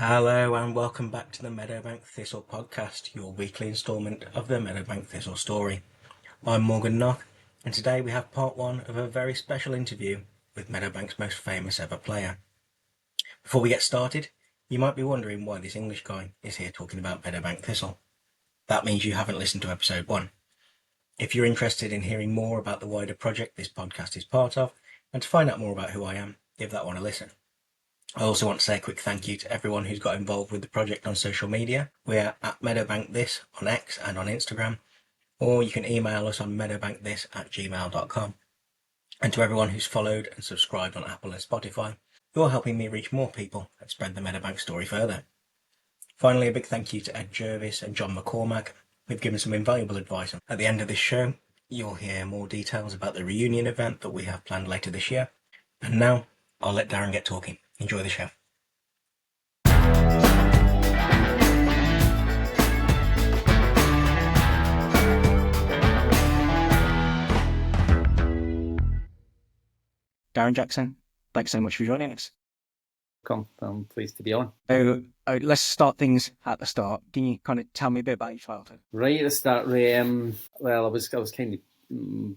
Hello and welcome back to the Meadowbank Thistle Podcast, your weekly instalment of the Meadowbank Thistle story. I'm Morgan Knock, and today we have part one of a very special interview with Meadowbank's most famous ever player. Before we get started, you might be wondering why this English guy is here talking about Meadowbank Thistle. That means you haven't listened to episode 1. If you're interested in hearing more about the wider project this podcast is part of, and to find out more about who I am, give that one a listen. I also want to say a quick thank you to everyone who's got involved with the project on social media. We're at MeadowbankThis on X and on Instagram, or you can email us on meadowbankthis@gmail.com. And to everyone who's followed and subscribed on Apple and Spotify, you're helping me reach more people and spread the Meadowbank story further. Finally, a big thank you to Ed Jervis and John McCormack, who've given some invaluable advice. At the end of this show, you'll hear more details about the reunion event that we have planned later this year. And now, I'll let Darren get talking. Enjoy the show. Darren Jackson, thanks so much for joining us. Welcome. I'm pleased to be on. Let's start things at the start. Can you kind of tell me a bit about your childhood? Right at the start, well, I was kind of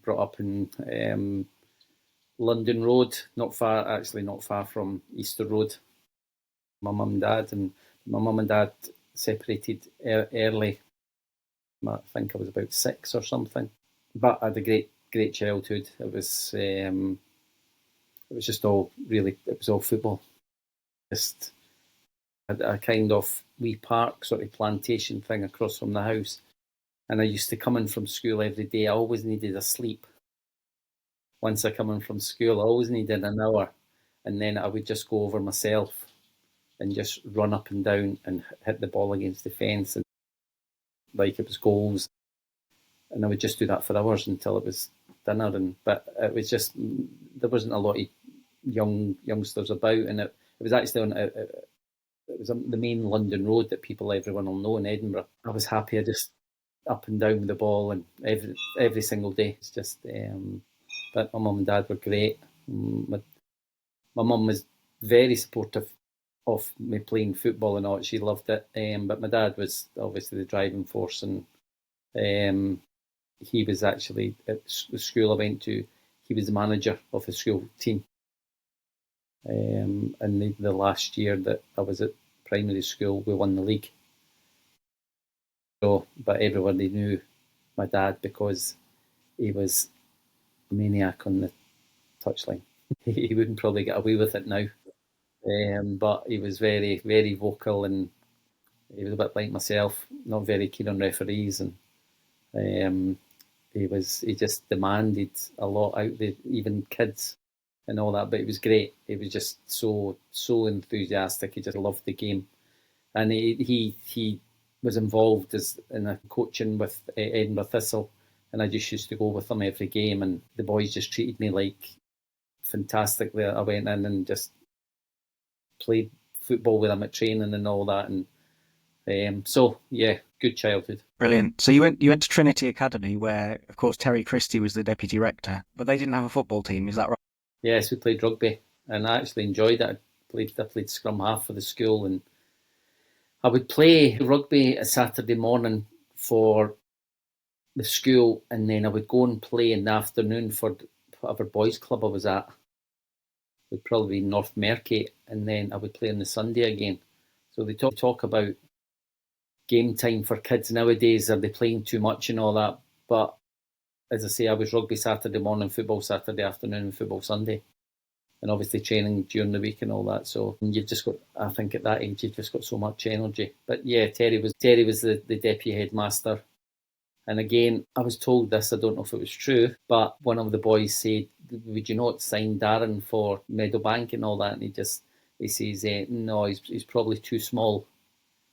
brought up in London Road, not far from Easter Road. My mum and dad separated early. I think I was about 6 or something. But I had a great childhood. It was just all football. Just a kind of wee park, sort of plantation thing across from the house. And I used to come in from school every day. I always needed a sleep. Once I come in from school, I always needed an hour. And then I would just go over myself and just run up and down and hit the ball against the fence, and like it was goals. And I would just do that for hours until it was dinner. But it was just, there wasn't a lot of youngsters about, and it was actually it was on the main London road that everyone will know in Edinburgh. I was happy, I just up and down with the ball, and every single day. It's just, but my mum and dad were great. My mum was very supportive of me playing football and all. She loved it, but my dad was obviously the driving force, and he was actually at the school I went to. He was the manager of the school team. And the last year that I was at primary school, we won the league. So, but everybody knew my dad because he was a maniac on the touchline. He wouldn't probably get away with it now, but he was very, very vocal, and he was a bit like myself, not very keen on referees, and he just demanded a lot out of even kids and all that. But it was great. He was just so enthusiastic. He just loved the game, and he was involved in a coaching with Edinburgh Thistle, and I just used to go with them every game, and the boys just treated me like fantastically. I went in and just played football with them at training and all that, and so yeah, good childhood. Brilliant. So you went to Trinity Academy, where of course Terry Christie was the deputy rector, but they didn't have a football team. Is that right? Yes, we played rugby, and I actually enjoyed it. I played scrum half for the school, and I would play rugby a Saturday morning for the school, and then I would go and play in the afternoon for whatever boys' club I was at. It would probably be North Merkate, and then I would play on the Sunday again. So they talk about game time for kids nowadays. Are they playing too much and all that? But as I say, I was rugby Saturday morning, football Saturday afternoon, and football Sunday. And obviously training during the week and all that. So you've just got, I think at that age, you've just got so much energy. But yeah, Terry was the deputy headmaster. And again, I was told this, I don't know if it was true, but one of the boys said, would you not sign Darren for Meadowbank and all that? And he says, no, he's probably too small,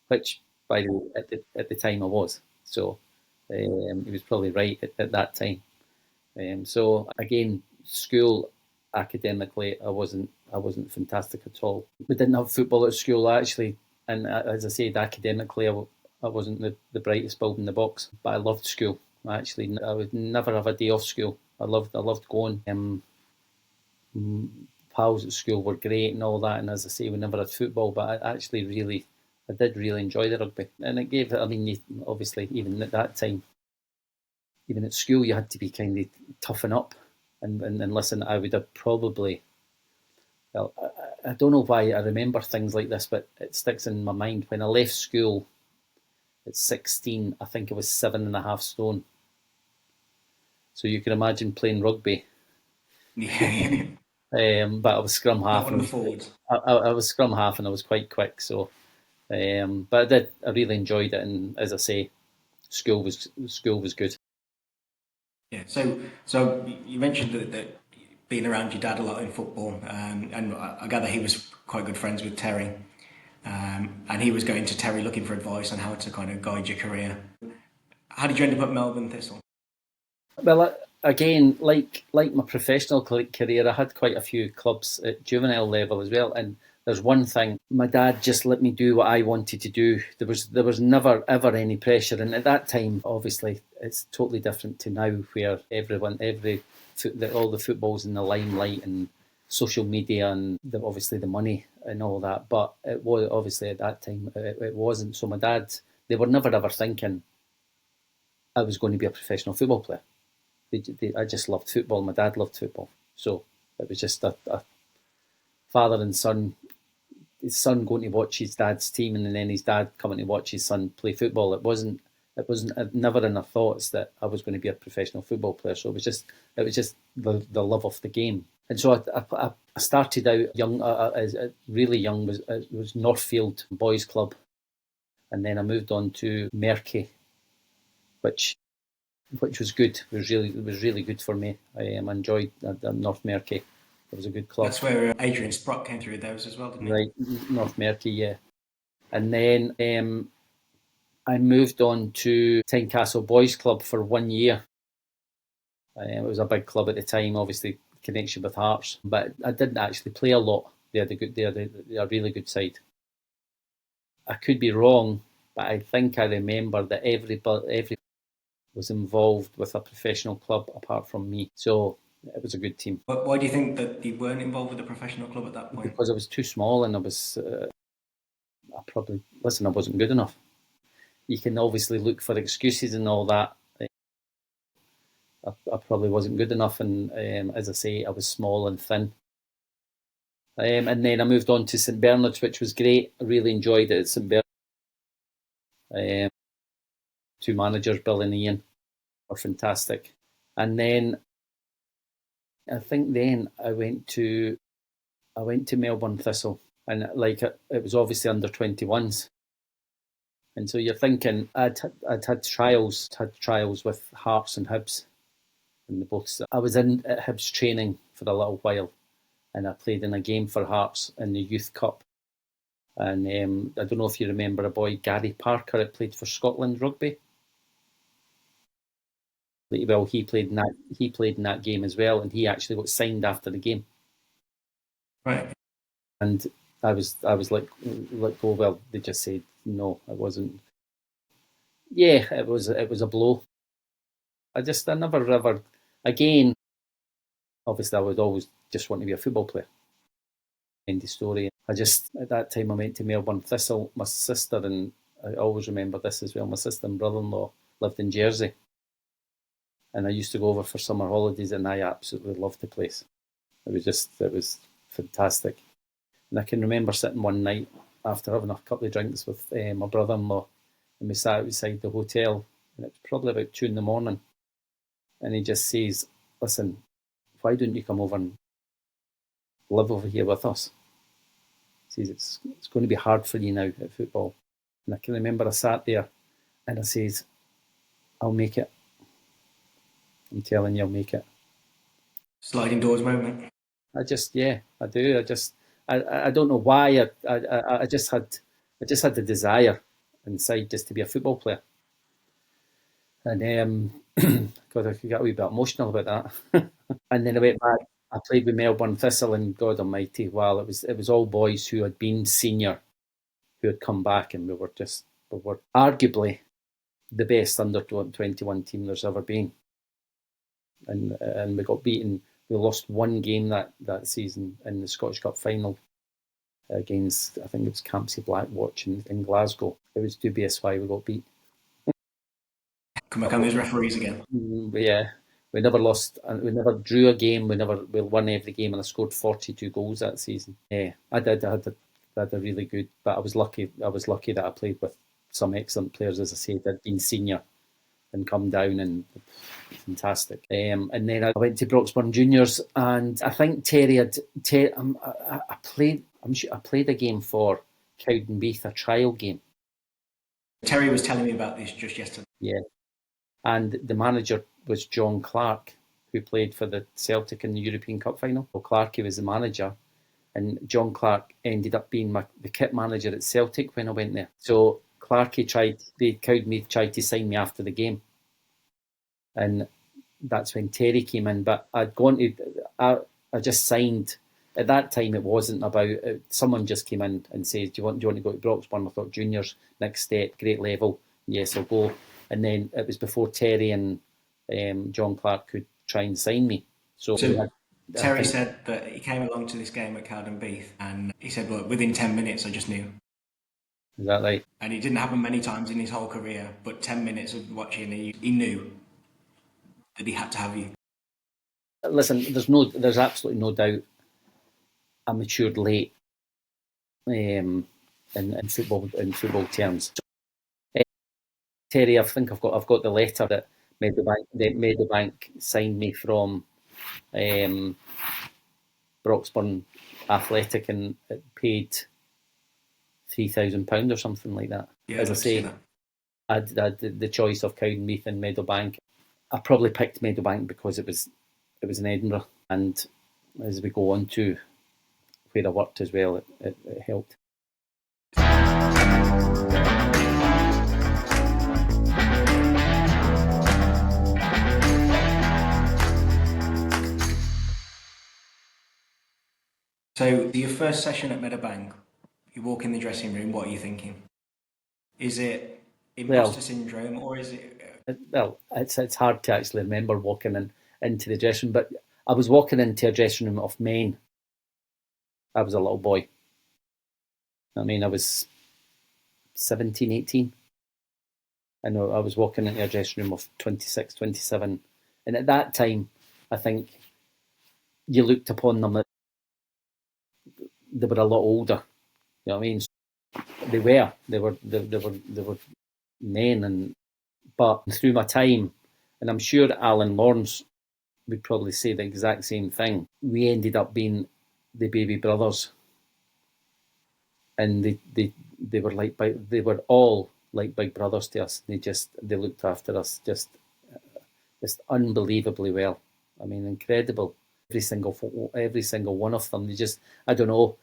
which by the way, at the time I was. So he was probably right at that time. So again, school, academically, I wasn't fantastic at all. We didn't have football at school actually, and as I said, academically, I wasn't the brightest bulb in the box, but I loved school. I would never have a day off school. I loved going. pals at school were great and all that. And as I say, we never had football, but I did really enjoy the rugby. And it gave, obviously, even at that time, even at school, you had to be kind of toughen up. And listen, I would have probably, well, I don't know why I remember things like this, but it sticks in my mind. When I left school at 16, I think I was 7.5 stone. So you can imagine playing rugby. Yeah. But I was scrum half. Not one of the forwards. I was scrum half, and I was quite quick. So, but I really enjoyed it, and as I say, school was good. Yeah. So you mentioned that being around your dad a lot in football, and I gather he was quite good friends with Terry, and he was going to Terry looking for advice on how to kind of guide your career. How did you end up at Melbourne Thistle? Well, again, like my professional career, I had quite a few clubs at juvenile level as well. And there's one thing: my dad just let me do what I wanted to do. There was never ever any pressure. And at that time, obviously, it's totally different to now, where all the football's in the limelight and social media and obviously the money and all that. But it was obviously at that time it wasn't. So my dad, they were never ever thinking I was going to be a professional football player. I just loved football. My dad loved football. So it was just a father and son, his son going to watch his dad's team and then his dad coming to watch his son play football. It wasn't never in our thoughts that I was going to be a professional football player. So it was just the love of the game. And so I started out young, as really young, was Northfield Boys Club. And then I moved on to Merky, which was good. It was really good for me. I enjoyed North Merky. It was a good club. That's where Adrian Sprott came through those as well, didn't he? Right, North Merky, yeah. And then I moved on to Tynecastle Boys Club for 1 year. It was a big club at the time, obviously connection with Hearts, but I didn't actually play a lot. They had a really good side. I could be wrong, but I think I remember that every was involved with a professional club apart from me. So it was a good team. But why do you think that you weren't involved with a professional club at that point? Because I was too small and I wasn't good enough. You can obviously look for excuses and all that. I probably wasn't good enough, and as I say, I was small and thin. And then I moved on to St Bernard's, which was great. I really enjoyed it at St Bernard's. Two managers, Bill and Ian, were fantastic. And then I think I went to Melbourne Thistle, and it was obviously under 21s. And so you're thinking I'd had trials with Hearts and Hibs, and I was in at Hibs training for a little while, and I played in a game for Hearts in the Youth Cup. And I don't know if you remember a boy, Gary Parker, that played for Scotland rugby. Well, he played in that game as well, and he actually got signed after the game. Right. And I was like, oh well, they just said no, it wasn't. Yeah, it was a blow. I never ever again. Obviously, I would always just want to be a football player. End of story. At that time I went to Melbourne Thistle. My sister, and I always remember this as well, my sister and brother-in-law lived in Jersey. And I used to go over for summer holidays, and I absolutely loved the place. It was fantastic. And I can remember sitting one night after having a couple of drinks with my brother-in-law, and we sat outside the hotel, and it was probably about 2 a.m. And he just says, "Listen, why don't you come over and live over here with us?" He says, it's going to be hard for you now at football. And I can remember I sat there and I says, "I'll make it. I'm telling you, I'll make it." Sliding doors moment. I do. I don't know why. I just had the desire inside just to be a football player. And God, I could get a wee bit emotional about that. And then I went back. I played with Melbourne Thistle, and God Almighty, wow, it was all boys who had been senior, who had come back, and we were arguably the best under 21 team there's ever been. And we got beaten We lost one game that season in the Scottish Cup final against, I think it was Campsie Blackwatch in Glasgow. It was dubious why we got beat. Come back on those referees again. But yeah, we never lost, we never drew a game. We won every game, and I scored 42 goals that season. Yeah, I did. I had a really good, but I was lucky. I was lucky that I played with some excellent players, as I said. I'd been senior and come down, and fantastic. And then I went to Broxburn Juniors, and I think Terry I played. I'm sure I played a game for Cowdenbeath, a trial game. Terry was telling me about this just yesterday. Yeah, and the manager was John Clark, who played for the Celtic in the European Cup final. Well, Clarkey was the manager, and John Clark ended up being the kit manager at Celtic when I went there. So Clarkey Cowdenbeath tried to sign me after the game, and that's when Terry came in. But I'd gone to, I just signed. At that time, it wasn't about, someone just came in and said, do you want to go to Broxburn? I thought, juniors, next step, great level. Yes, I'll go. And then it was before Terry and John Clark could try and sign me. So Terry said that he came along to this game at Cowdenbeath, and he said, look, within 10 minutes, I just knew. Is that right? And it didn't happen many times in his whole career, but 10 minutes of watching, he knew that he had to have you. Listen, there's absolutely no doubt I matured late in football terms. Terry, I think I've got the letter that Meadowbank signed me from Broxburn Athletic, and it paid £3,000 or something like that. Yeah, as I say, I had the choice of Cowdenbeath and Meadowbank. I probably picked Meadowbank because it was in Edinburgh, and as we go on to where I worked as well, it helped. So your first session at Meadowbank, you walk in the dressing room, what are you thinking? Is it imposter syndrome, or is it... Well, it's hard to actually remember walking into the dressing room, but I was walking into a dressing room of men. I was a little boy. I mean, I was 17, 18. I know I was walking into a dressing room of 26, 27. And at that time, I think you looked upon them that they were a lot older. You know what I mean? They were men, but through my time, and I'm sure Alan Lawrence would probably say the exact same thing, we ended up being the baby brothers. And they were all like big brothers to us. They looked after us just unbelievably well. I mean, incredible. Every single one of them. I don't know.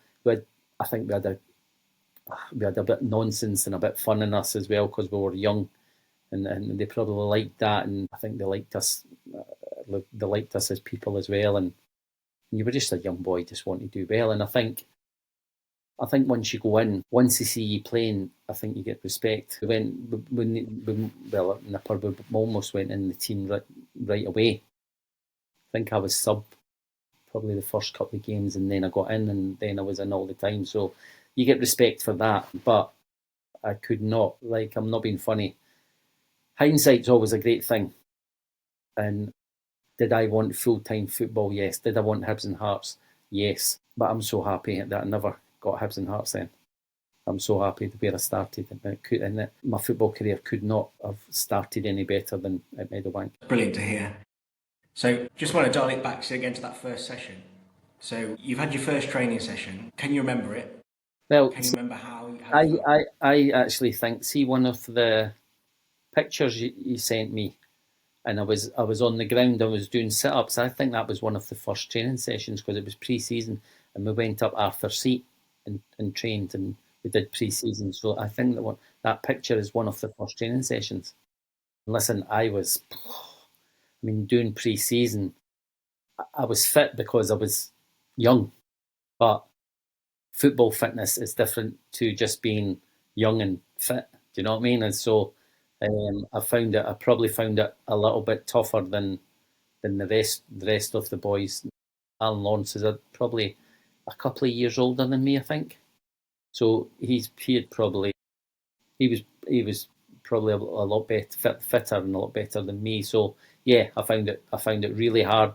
I think we had a bit of nonsense and a bit of fun in us as well, because we were young, and they probably liked that, and I think they liked us. They liked us as people as well, and you were just a young boy, just wanting to do well. And I think once you go in, once they see you playing, I think you get respect. We almost went in the team right away. I think I was sub probably the first couple of games, and then I got in, and then I was in all the time. So you get respect for that. But I could not, I'm not being funny. Hindsight's always a great thing. And did I want full-time football? Yes. Did I want Hibs and Hearts? Yes. But I'm so happy that I never got Hibs and Hearts then. I'm so happy where I started, and my football career could not have started any better than at Meadowbank. Brilliant to hear. So just want to dial it back again to that first session. So you've had your first training session. Can you remember it? Well, can you remember how I actually think, see, one of the pictures you sent me, and I was on the ground, I was doing sit-ups. I think that was one of the first training sessions, because it was pre-season, and we went up Arthur Seat and trained, and we did pre-season. So I think that picture is one of the first training sessions. Listen, doing pre-season, I was fit because I was young, but football fitness is different to just being young and fit. Do you know what I mean? And so I probably found it a little bit tougher than the rest of the boys. Alan Lawrence is probably a couple of years older than me, I think. So he was probably a lot better, fitter and a lot better than me. So yeah, I found it really hard.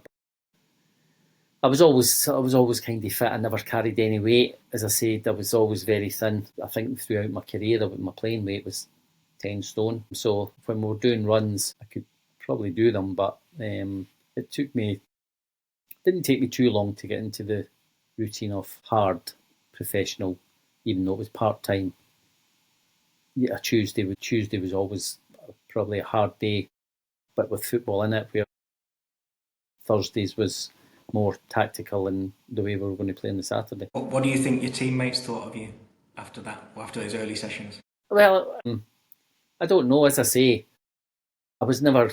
I was always kind of fit. I never carried any weight. As I said, I was always very thin. I think throughout my career, my playing weight was 10 stone. So when we were doing runs, I could probably do them, but it didn't take me too long to get into the routine of hard professional, even though it was part time. Yeah, Tuesday was always probably a hard day, but with football in it, where Thursdays was more tactical and the way we were going to play on the Saturday. What do you think your teammates thought of you after that, after those early sessions? Well, I don't know. As I say, I was never,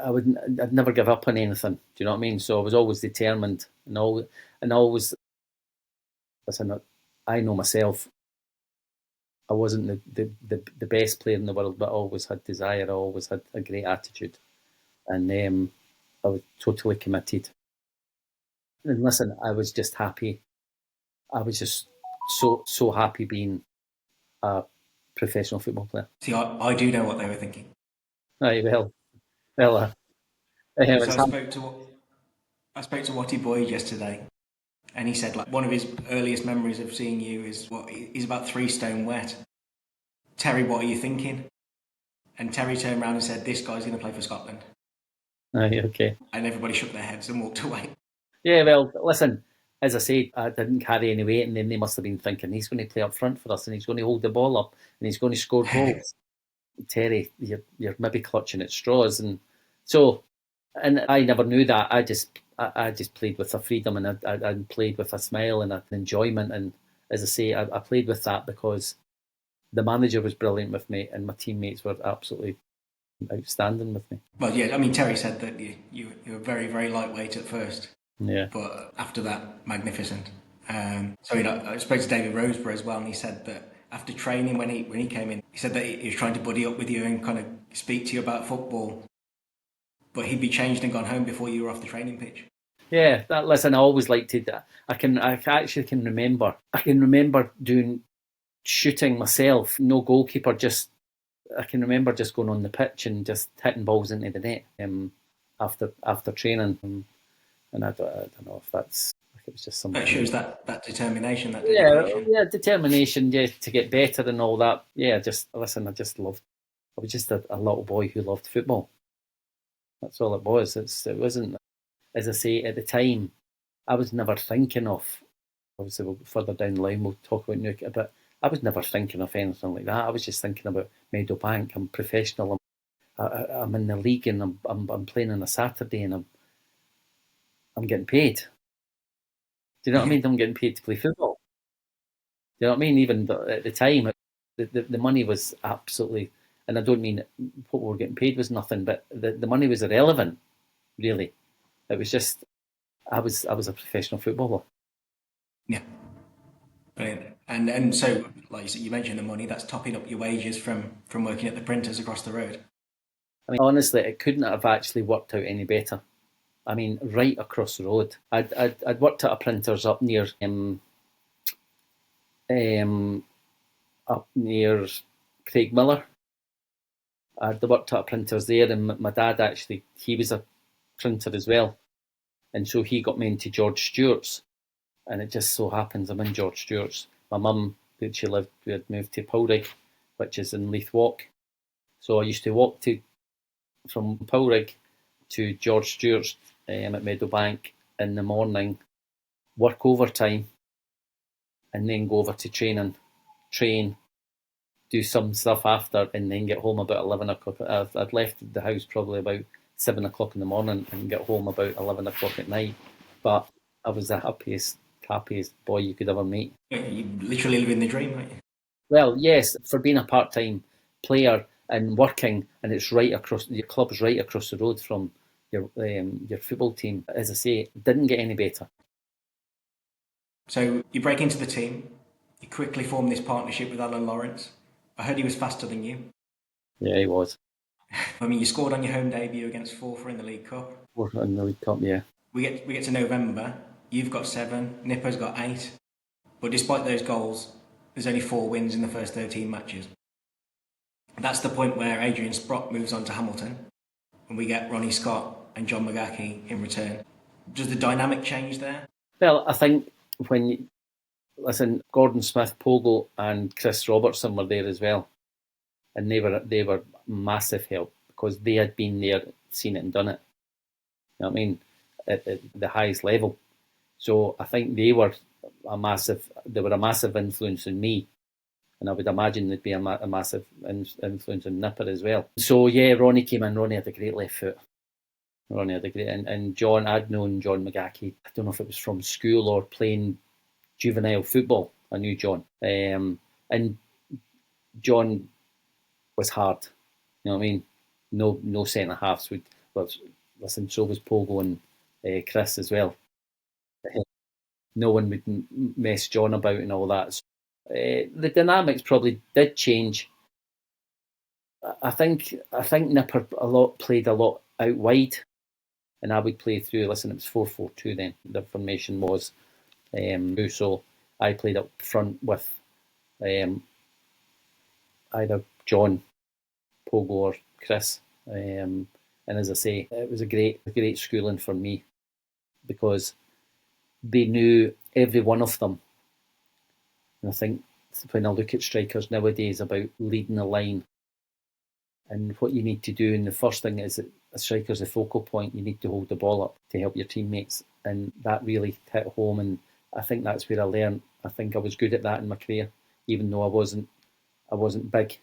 I'd never give up on anything. Do you know what I mean? So I was always determined and always, listen, I know myself. I wasn't the best player in the world, but I always had desire. I always had a great attitude, and I was totally committed. And listen, I was just happy. I was just so happy being a professional football player. See, I do know what they were thinking. Right, well, So I spoke to Watty Boyd yesterday, and he said like one of his earliest memories of seeing you is he's about 3 stone wet. Terry, what are you thinking? And Terry turned around and said, "This guy's going to play for Scotland." Right, okay. And everybody shook their heads and walked away. Yeah, well, listen, as I said, I didn't carry any weight, and then they must have been thinking he's going to play up front for us, and he's going to hold the ball up, and he's going to score goals. Terry, you're maybe clutching at straws, and so, and I never knew that. I just played with a freedom, and I played with a smile and an enjoyment, and as I say, I played with that because the manager was brilliant with me, and my teammates were absolutely outstanding with me. Well, yeah, I mean, Terry said that you were very, very lightweight at first. Yeah. But after that, magnificent. So I spoke to David Roseborough as well, and he said that after training, when he came in, he said that he was trying to buddy up with you and kind of speak to you about football, but he'd be changed and gone home before you were off the training pitch. Yeah, listen, I always liked it. I actually can remember doing shooting myself, no goalkeeper, I can remember just going on the pitch and just hitting balls into the net after training, and I don't know if that's, it was just something. It shows that determination, that dedication. Yeah, determination, yeah, to get better and all that. Yeah, I was just a little boy who loved football. That's all it was. It wasn't, as I say, at the time, I was never thinking of, obviously further down the line we'll talk about Nuke, but I was never thinking of anything like that. I was just thinking about Meadowbank. I'm professional. I'm in the league, and I'm playing on a Saturday, and I'm getting paid. Do you know what I mean? I'm getting paid to play football. Do you know what I mean? Even at the time, the money was absolutely, and I don't mean what we were getting paid was nothing, but the money was irrelevant, really. It was just, I was a professional footballer. Yeah. Brilliant. And so, like you said, you mentioned the money, that's topping up your wages from working at the printers across the road. I mean, honestly, it couldn't have actually worked out any better. I mean, right across the road. I'd worked at a printer's up near Craig Miller. I'd worked at a printer's there, and my dad actually, he was a printer as well, and so he got me into George Stewart's, and it just so happens I'm in George Stewart's. My mum, where she lived, we had moved to Powrig, which is in Leith Walk, so I used to walk from Powrig to George Stewart's at Meadowbank in the morning, work overtime, and then go over to training, train, do some stuff after, and then get home about 11 o'clock. I'd left the house probably about 7 o'clock in the morning and get home about 11 o'clock at night. But I was the happiest boy you could ever meet. You literally living the dream, aren't you? Well, yes, for being a part-time player and working, and it's right across, your club's right across the road from your football team. As I say, it didn't get any better. So you break into the team, you quickly form this partnership with Alan Lawrence. I heard he was faster than you. Yeah, he was. I mean, you scored on your home debut against Forfar in the League Cup. In the League Cup, yeah. We get to November, you've got 7, Nipper's got 8, but despite those goals, there's only 4 wins in the first 13 matches. That's the point where Adrian Sprott moves on to Hamilton, and we get Ronnie Scott and John McGahey in return. Does the dynamic change there? Well, I think Gordon Smith, Pogo and Chris Robertson were there as well. And they were massive help because they had been there, seen it and done it. You know what I mean? At the highest level. So I think they were a massive influence on me. And I would imagine they'd be a massive influence on Nipper as well. So yeah, Ronnie came in. Ronnie had a great left foot. Ronnie had a great, and John, I'd known John McGahey. I don't know if it was from school or playing juvenile football. I knew John. And John was hard. You know what I mean? No centre halves would. Well, listen, so was Pogo and Chris as well. No one would mess John about and all that. So, the dynamics probably did change. I think Nipper played a lot out wide, and I would play through. Listen, it was 4-4-2 then. The formation was so I played up front with either John, Pogo or Chris. And as I say, it was a great schooling for me because they knew every one of them. And I think when I look at strikers nowadays about leading a line and what you need to do, and the first thing is that a striker's the focal point. You need to hold the ball up to help your teammates, and that really hit home. And I think that's where I learned. I think I was good at that in my career, even though I wasn't big.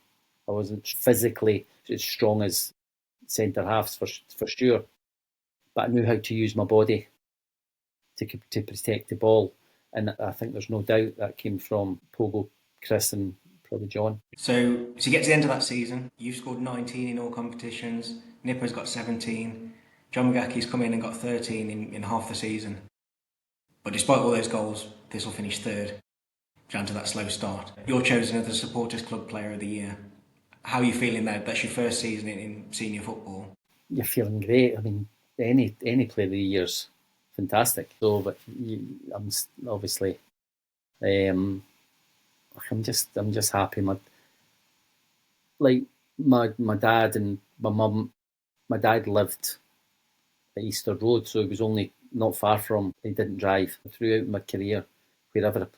I wasn't physically as strong as centre halves for sure, but I knew how to use my body to protect the ball, and I think there's no doubt that came from Pogo, Chris, and probably John. So you get to the end of that season. You've scored 19 in all competitions. Nipper's got 17. John McGahey's come in and got 13 in half the season. But despite all those goals, Thistle finished third, down to that slow start. You're chosen as the Supporters Club Player of the Year. How are you feeling now? That's your first season in senior football. You're feeling great. I mean, any Player of the Year's fantastic. So, but I'm obviously, I'm just happy. My dad and my mum. My dad lived at Easter Road, so it was only not far from. He didn't drive throughout my career. Wherever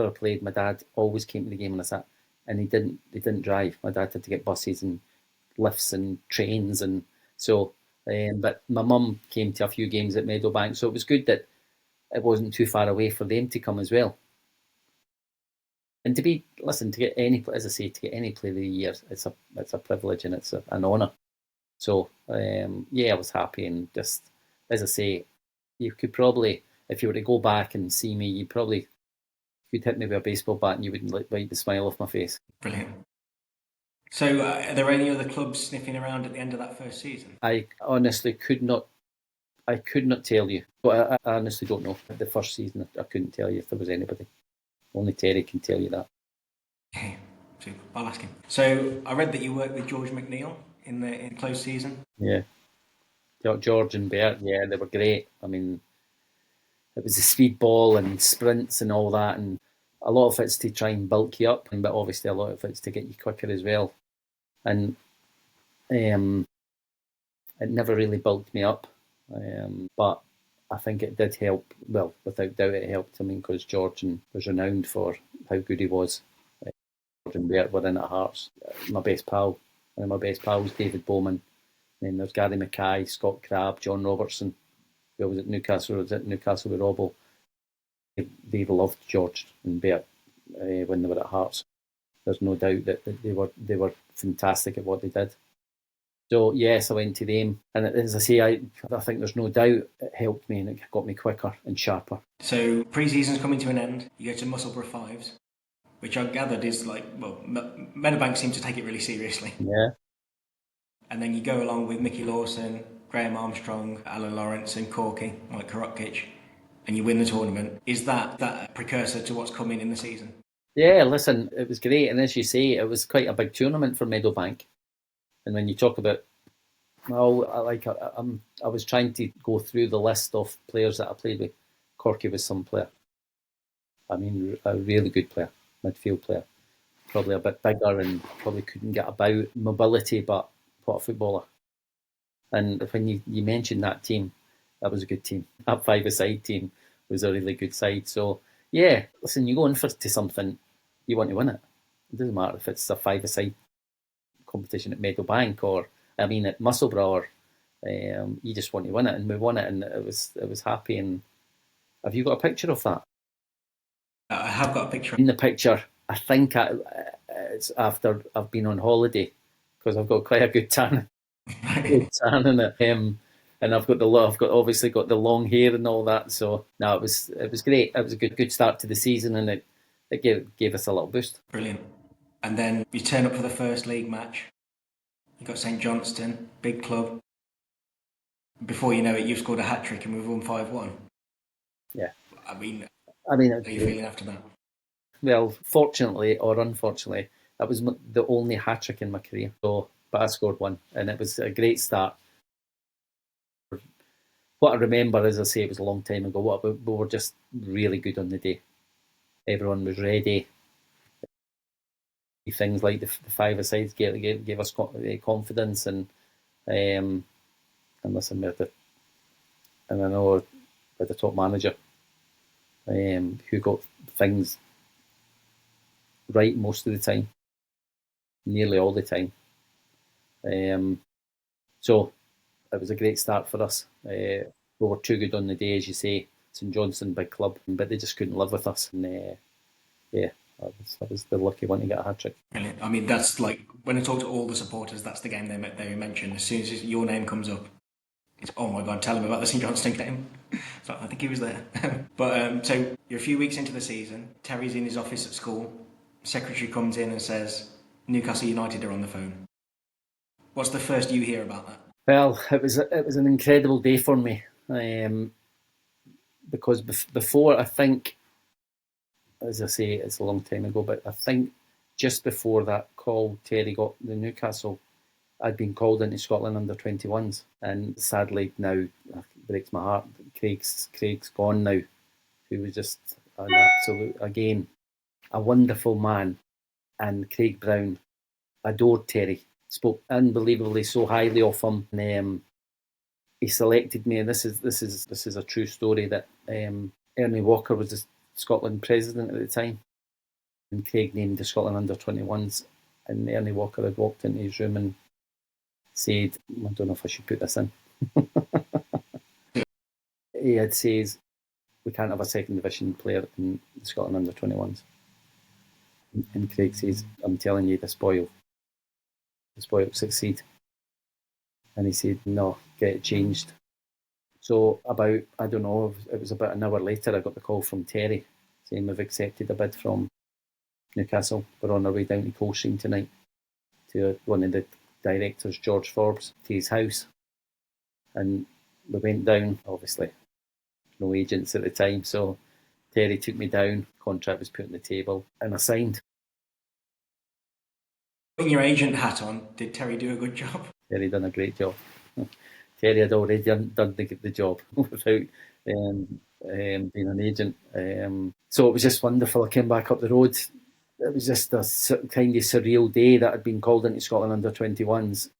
I played, my dad always came to the game and I sat. And he didn't drive. My dad had to get buses and lifts and trains, and so. But my mum came to a few games at Meadowbank, so it was good that it wasn't too far away for them to come as well. And to get any, as I say, to get any Player of the Year, it's a privilege and it's an honour. So I was happy, and just as I say, you could probably, if you were to go back and see me, you'd hit me with a baseball bat and you wouldn't wipe the smile off my face. Brilliant. So are there any other clubs sniffing around at the end of that first season? I honestly could not tell you. But I honestly don't know. The first season, I couldn't tell you if there was anybody. Only Terry can tell you that. Okay, super. I'll ask him. So I read that you worked with George McNeil in close season. Yeah. George and Bert, yeah, they were great. I mean, it was the speed ball and sprints and all that, and a lot of it's to try and bulk you up, but obviously a lot of it's to get you quicker as well. And it never really bulked me up, but I think it did help. Well, without doubt it helped. I mean, because George was renowned for how good he was. George and Bert were in at Hearts. One of my best pals, David Bowman. Then there's Gary Mackay, Scott Crabb, John Robertson, who was at Newcastle with Robbo. They loved George and Bert when they were at Hearts. There's no doubt that they were fantastic at what they did. So yes, I went to them, and as I say, I think there's no doubt it helped me and it got me quicker and sharper. So pre-season's coming to an end. You go to Musselburgh Fives, which I gathered is Meadowbank seem to take it really seriously. Yeah. And then you go along with Mickey Lawson, Graham Armstrong, Alan Lawrence and Corky, Mike Karotkic, and you win the tournament. Is that a precursor to what's coming in the season? Yeah, listen, it was great. And as you say, it was quite a big tournament for Meadowbank. And when you talk about Well, I was trying to go through the list of players that I played with. Corky was some player. I mean, a really good player, midfield player. Probably a bit bigger and probably couldn't get about mobility, but what a footballer. And when you mentioned that team, that was a good team. That five-a-side team was a really good side. So, yeah, listen, you go in to something, you want to win it. It doesn't matter if it's a five-a-side competition at Meadowbank or, I mean, at Musselburgh. You just want to win it, and we won it, and it was happy. And have you got a picture of that? I have got a picture. In the picture, I think it's after I've been on holiday because I've got quite a good tan. Good tan in it. And I've obviously got the long hair and all that. So no, it was great. It was a good start to the season, and it gave us a little boost. Brilliant. And then you turn up for the first league match. You got St Johnstone, big club. Before you know it, you've scored a hat trick and we've won 5-1. Yeah. I mean, how are you feeling after that? Well, fortunately or unfortunately, that was the only hat trick in my career. So, but I scored one, and it was a great start. What I remember, as I say, it was a long time ago. We were just really good on the day. Everyone was ready. Things like the five-a-sides gave us confidence, and listen, I know with the top manager who got things right most of the time, nearly all the time. So it was a great start for us. We were too good on the day, as you say. St Johnstone, big club, but they just couldn't live with us. And yeah, I was the lucky one to get a hat trick. Brilliant. I mean, that's like when I talk to all the supporters, that's the game they mention. As soon as your name comes up, it's, oh my God, tell him about the St Johnstone game. So I think he was there. But so you're a few weeks into the season. Terry's in his office at school. Secretary comes in and says, Newcastle United are on the phone. What's the first you hear about that? Well, it was an incredible day for me because before, I think, as I say, it's a long time ago, but I think just before that call Terry got the Newcastle, I'd been called into Scotland under-21s, and sadly now it breaks my heart. Craig's gone now, who was just an absolute, again, a wonderful man, and Craig Brown adored Terry. Spoke unbelievably so highly of him. And, he selected me, and this is a true story, that Ernie Walker was the Scotland president at the time, and Craig named the Scotland under-21s, and Ernie Walker had walked into his room and said, I don't know if I should put this in. He had says, we can't have a second division player in Scotland under-21s. And Craig says, I'm telling you, this boy will succeed. And he said, no, get it changed. So about, I don't know, it was about an hour later, I got the call from Terry saying we've accepted a bid from Newcastle. We're on our way down to Coldstream tonight to one of the directors, George Forbes, to his house. And we went down, obviously, no agents at the time, so Terry took me down, contract was put on the table, and I signed. Putting your agent hat on, did Terry do a good job? Terry done a great job. Terry had already done the job without being an agent. So it was just wonderful. I came back up the road. It was just a kind of surreal day that I'd been called into Scotland under-21s.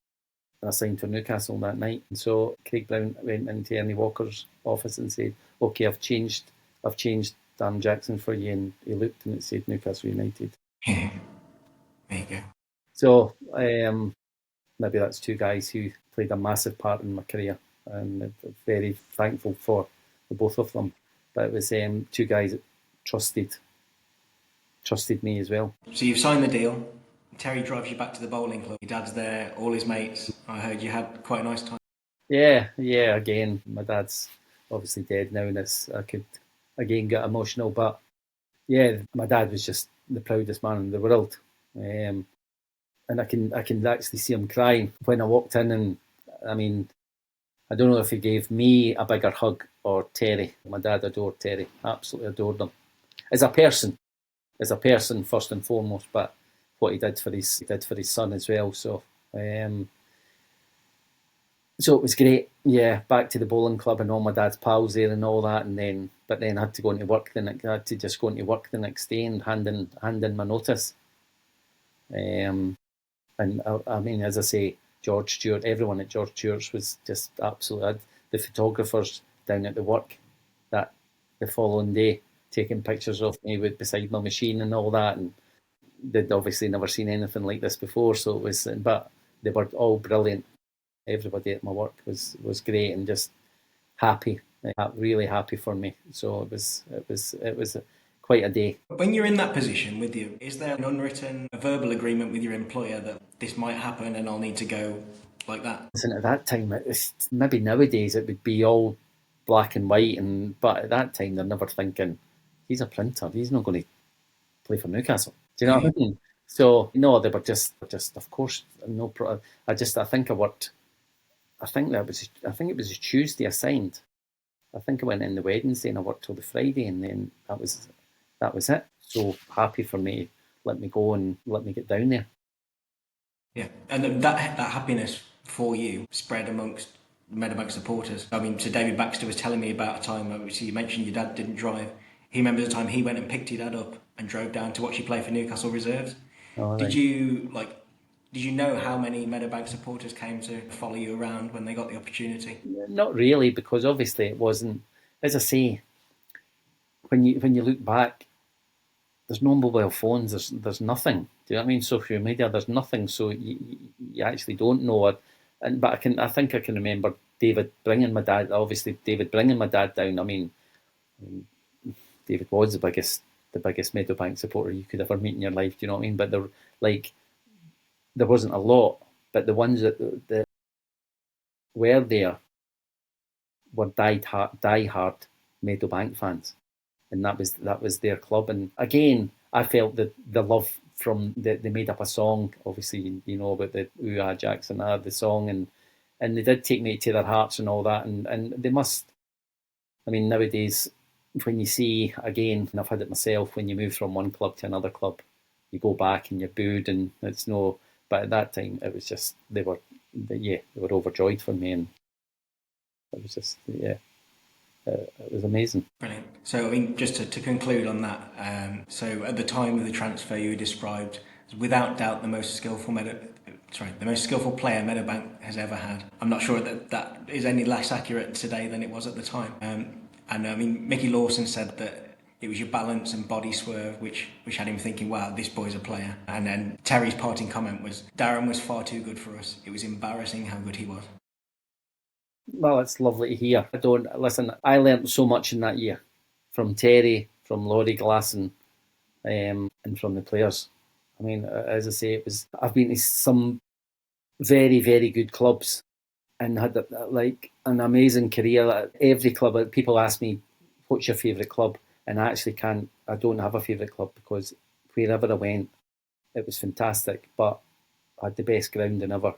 And I signed for Newcastle that night. And so Craig Brown went into Ernie Walker's office and said, okay, I've changed Darren Jackson for you. And he looked and it said Newcastle United. There you go. So maybe that's two guys who played a massive part in my career, and I'm very thankful for both of them. But it was two guys that trusted me as well. So you've signed the deal. Terry drives you back to the bowling club. Your dad's there, all his mates. I heard you had quite a nice time. Yeah. Again, my dad's obviously dead now, and I could again get emotional. But yeah, my dad was just the proudest man in the world. And I can actually see him crying when I walked in, and I mean, I don't know if he gave me a bigger hug or Terry. My dad adored Terry, absolutely adored him as a person first and foremost, but what he did for his son as well. So So it was great, yeah. Back to the bowling club and all my dad's pals there and all that, but then I had to go into work I had to just go into work the next day and hand in my notice. And I mean, as I say, George Stewart, everyone at George Stewart's was just absolute. The photographers down at the work that the following day taking pictures of me beside my machine and all that, and they'd obviously never seen anything like this before. So it was, but they were all brilliant. Everybody at my work was great and just happy, really happy for me. So it was quite a day. When you're in that position with you, is there an unwritten, a verbal agreement with your employer that this might happen and I'll need to go like that? Listen, at that time, maybe nowadays it would be all black and white, but at that time they're never thinking, he's a printer, he's not going to play for Newcastle. Do you know what I mean? So no, they were just of course no. I think I worked. I think it was a Tuesday I signed. I think I went in the Wednesday and I worked till the Friday, and then that was it. So happy for me to let me go and let me get down there. Yeah, and that happiness for you spread amongst Meadowbank supporters. I mean, so David Baxter was telling me about a time, obviously you mentioned your dad didn't drive. He remembers a time he went and picked your dad up and drove down to watch you play for Newcastle Reserves. Oh, Did you know how many Meadowbank supporters came to follow you around when they got the opportunity? Not really, because obviously it wasn't. As I say, when you look back, there's no mobile phones. There's nothing. Do you know what I mean? Social media. There's nothing. So you actually don't know it. But I think I can remember David bringing my dad. Obviously, David bringing my dad down. I mean David was the biggest Meadowbank supporter you could ever meet in your life. Do you know what I mean? But there wasn't a lot. But the ones that were there were die-hard Meadowbank fans, and that was their club. And again, I felt that the love from they made up a song. Obviously, you know about the Darren Jackson, the song, and they did take me to their hearts and all that. And they must. I mean, nowadays, when you see again, and I've had it myself, when you move from one club to another club, you go back and you're booed, and it's no. But at that time, it was just they were overjoyed for me, and it was just it was amazing. Brilliant. So, I mean, just to conclude on that, so at the time of the transfer you described, without doubt the most skillful player Meadowbank has ever had. I'm not sure that is any less accurate today than it was at the time. And I mean, Mickey Lawson said that it was your balance and body swerve which had him thinking, wow, this boy's a player. And then Terry's parting comment was, Darren was far too good for us. It was embarrassing how good he was. Well, it's lovely to hear. I learnt so much in that year from Terry, from Laurie Glasson, and from the players. I mean, as I say, I've been to some very, very good clubs and had an amazing career. Every club, people ask me, what's your favourite club? And I don't have a favourite club, because wherever I went, it was fantastic. But I had the best grounding ever,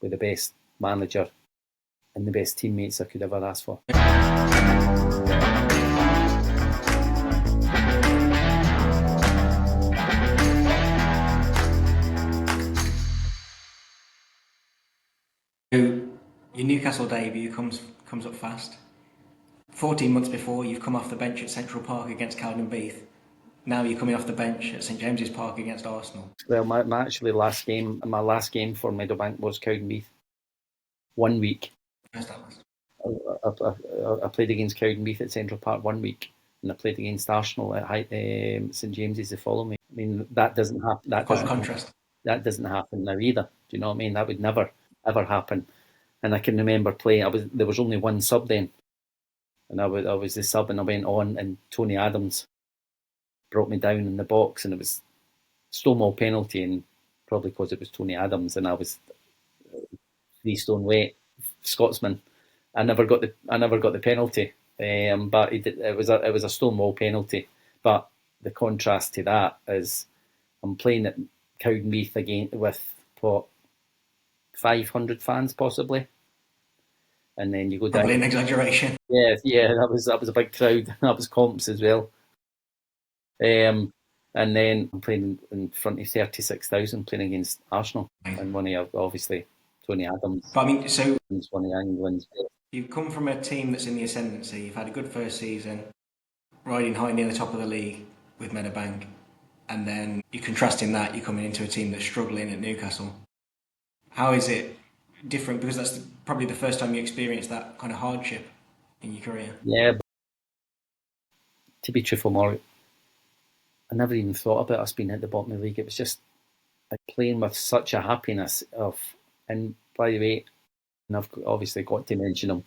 with the best manager and the best teammates I could ever ask for. Your Newcastle debut comes up fast. 14 months before, you've come off the bench at Central Park against Cowdenbeath. Now you're coming off the bench at St James's Park against Arsenal. Well, my last game for Meadowbank was Cowdenbeath. 1 week. I played against Cowdenbeath at Central Park 1 week, and I played against Arsenal at St James's the following week. I mean, that doesn't happen. Quite a contrast. That doesn't happen now either. Do you know what I mean? That would never ever happen. And I can remember playing. There was only one sub then, and I was the sub, and I went on, and Tony Adams brought me down in the box, and it was Stonewall penalty, and probably because it was Tony Adams, and I was 3 stone weight Scotsman. I never got the penalty, but it was a Stonewall penalty. But the contrast to that is I'm playing at Cowdenbeath again with 500 fans possibly, and then you go down. Probably an exaggeration. Yeah, that was a big crowd. That was comps as well. And then I'm playing in front of 36,000, playing against Arsenal, and one of obviously Tony Adams. But I mean, so He's one of England's best. you've come from a team that's in the ascendancy. You've had a good first season, riding high near the top of the league with Meadowbank, and then you're contrasting that. You're coming into a team that's struggling at Newcastle. How is it different? Because that's probably the first time you experienced that kind of hardship in your career. Yeah, but to be truthful, Mark, I never even thought about us being at the bottom of the league. It was just playing with such a happiness of, and by the way, and I've obviously got to mention him,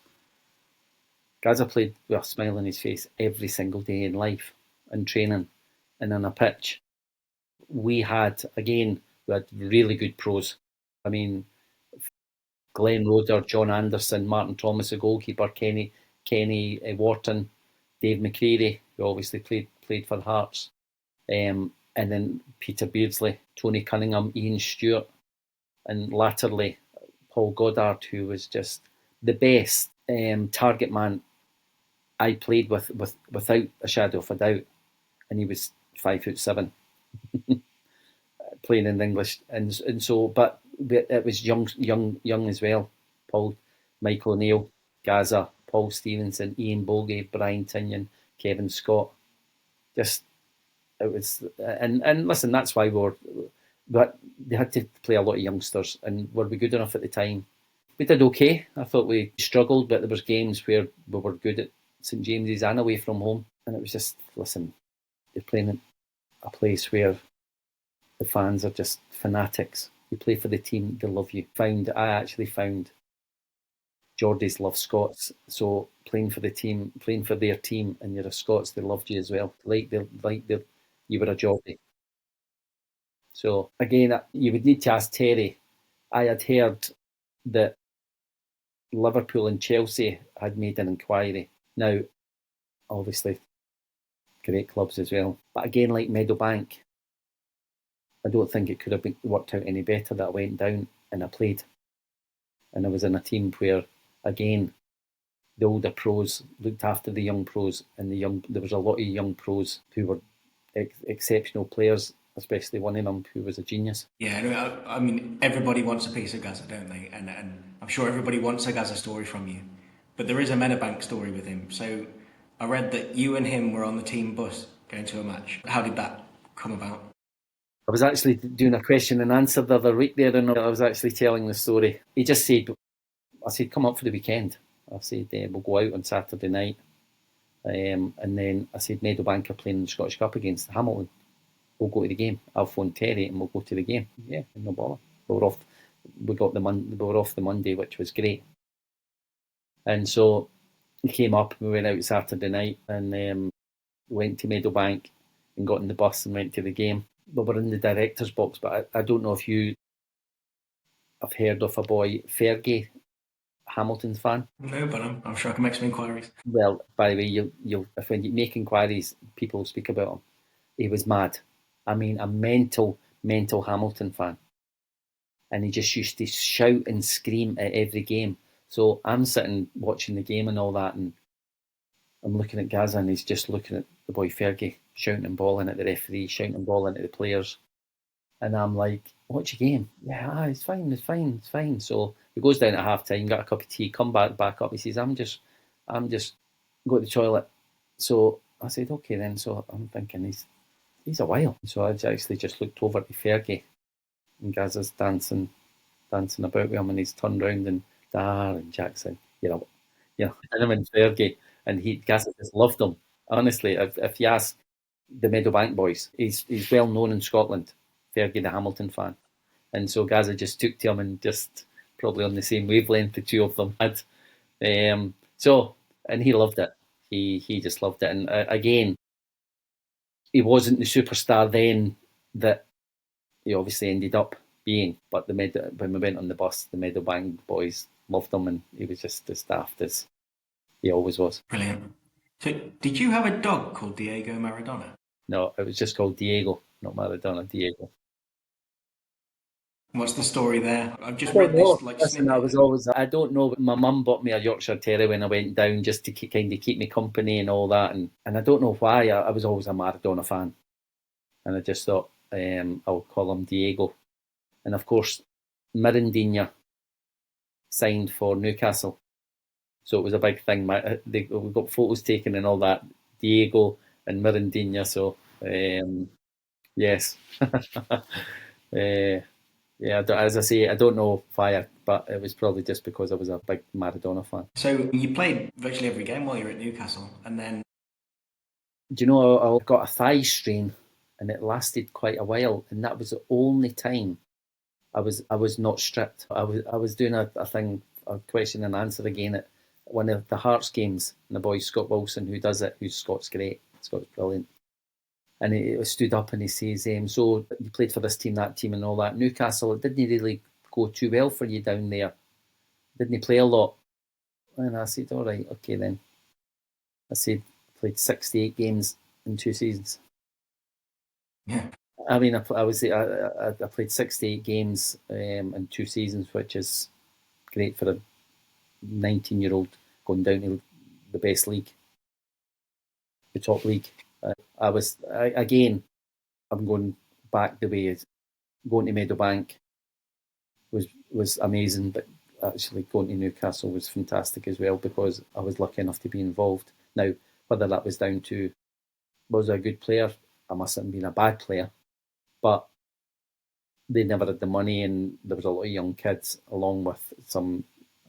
Gaza played with a smile on his face every single day in life, in training, and on a pitch. We had really good pros. I mean, Glenn Roeder, John Anderson, Martin Thomas, the goalkeeper, Kenny Wharton, Dave McCreary, who obviously played for Hearts, and then Peter Beardsley, Tony Cunningham, Ian Stewart, and latterly Paul Goddard, who was just the best target man I played with without a shadow of a doubt, and he was 5'7", playing in English, and so, but it was young as well. Paul, Michael O'Neill, Gaza, Paul Stevenson, Ian Bogey, Brian Tinnion, Kevin Scott. Just it was, and listen, that's why but they had to play a lot of youngsters, and were we good enough at the time? We did okay. I thought we struggled, but there was games where we were good at St James's and away from home, and it was just, listen, you're playing at a place where the fans are just fanatics. You play for the team, they love you. I actually found Geordies love Scots, so playing for their team, and you're a Scots, they loved you as well. You were a Geordie. So again, you would need to ask Terry. I had heard that Liverpool and Chelsea had made an inquiry. Now, obviously, great clubs as well. But again, like Meadowbank, I don't think it could have worked out any better that I went down and I played. And I was in a team where, again, the older pros looked after the young pros, and there was a lot of young pros who were exceptional players, especially one of them who was a genius. Yeah, I mean, everybody wants a piece of Gaza, don't they? And I'm sure everybody wants a Gaza story from you. But there is a Meadowbank story with him. So I read that you and him were on the team bus going to a match. How did that come about? I was actually doing a question and answer the other week there, and I was actually telling the story. He just said, I said, come up for the weekend. I said, we'll go out on Saturday night. And then I said, Meadowbank are playing in the Scottish Cup against Hamilton. We'll go to the game. I'll phone Terry and we'll go to the game. Yeah, no bother. We were off the Monday, which was great. And so we came up, we went out Saturday night and went to Meadowbank and got in the bus and went to the game. We were in the director's box, but I don't know if you have heard of a boy, Fergie, Hamilton fan. No, but I'm sure I can make some inquiries. Well, by the way, you'll if when you make inquiries, people speak about him. He was mad. I mean, a mental Hamilton fan. And he just used to shout and scream at every game. So I'm sitting watching the game and all that, and I'm looking at Gaza, and he's just looking at the boy Fergie, shouting and bawling at the referee, shouting and bawling at the players. And I'm like, watch your game. Yeah, it's fine. So he goes down at half time, got a cup of tea, come back up. He says, I'm just going to the toilet. So I said, okay then. So I'm thinking he's a while. So I actually just looked over to Fergie, and Gaza's dancing about with him, and he's turned round and Darren Jackson, and him and Fergie, and Gaza just loved him. Honestly, if you ask the Meadowbank boys, he's well known in Scotland. Fergie, the Hamilton fan, and so Gaza just took to him, and just probably on the same wavelength the two of them had. And he loved it. He just loved it, and again, he wasn't the superstar then that he obviously ended up being. But when we went on the bus, the Meadowbank boys loved him, and he was just as daft as he always was. Brilliant. So, did you have a dog called Diego Maradona? No, it was just called Diego, not Maradona. Diego. What's the story there? I've just I read don't this know. Listen, I don't know. My mum bought me a Yorkshire Terrier when I went down, just to kind of keep me company and all that. And I don't know why. I was always a Maradona fan, and I just thought I'll call him Diego. And of course, Mirandinha signed for Newcastle. So it was a big thing. We got photos taken and all that. Diego and Mirandinha. So yes, yeah. As I say, I don't know why, but it was probably just because I was a big Maradona fan. So you played virtually every game while you were at Newcastle, and then Do you know I got a thigh strain, and it lasted quite a while, and that was the only time I was not stripped. I was doing a thing, a question and answer again at one of the Hearts games, and the boy Scott Wilson who does it, who's Scott's great, Scott's brilliant. And he stood up and he says, so you played for this team, that team and all that. Newcastle, it didn't really go too well for you down there. Didn't you play a lot? And I said, all right, okay then. I said, played 68 games in 2 seasons. yeah, I mean, I played 68 games in 2 seasons, which is great for a 19-year-old going down to the best league, the top league. I'm going back the way going to Meadowbank was amazing, but actually going to Newcastle was fantastic as well because I was lucky enough to be involved. Now, whether that was down to was I a good player, I mustn't have been a bad player, but they never had the money, and there was a lot of young kids along with some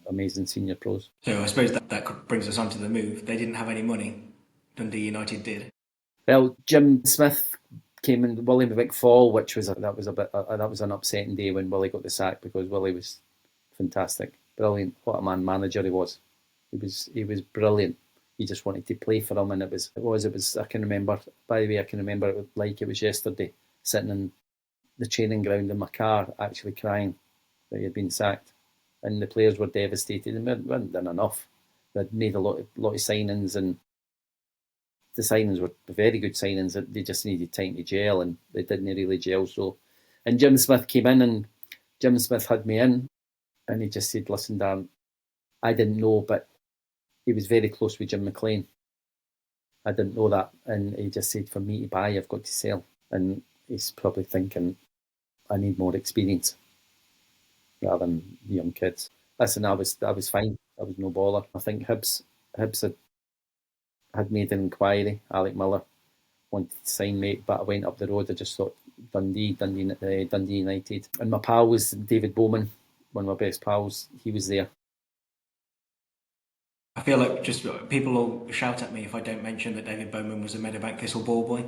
amazing senior pros. So I suppose that brings us on to the move. They didn't have any money. Dundee United did. Well, Jim Smith came in, Willie McFall, which was that was an upsetting day when Willie got the sack because Willie was fantastic, brilliant. What a manager he was. He was brilliant. He just wanted to play for him, and it was. I can remember. By the way, I can remember it like it was yesterday, sitting in the training ground in my car, actually crying that he had been sacked, and the players were devastated. And we hadn't done enough. They'd made a lot of signings, and the signings were very good signings. They just needed time to gel, and they didn't really gel. So, and Jim Smith came in, and Jim Smith had me in, and he just said, "Listen, Darren, I didn't know, but he was very close with Jim McLean. I didn't know that, and he just said, for me to buy, I've got to sell." And he's probably thinking, I need more experience rather than young kids. Listen, I was fine. I was no bother. I think Hibs had made an inquiry. Alec Miller wanted to sign me, but I went up the road. I just thought Dundee United. And my pal was David Bowman, one of my best pals. He was there. I feel like just people will shout at me if I don't mention that David Bowman was a Meadowbank Thistle ball boy.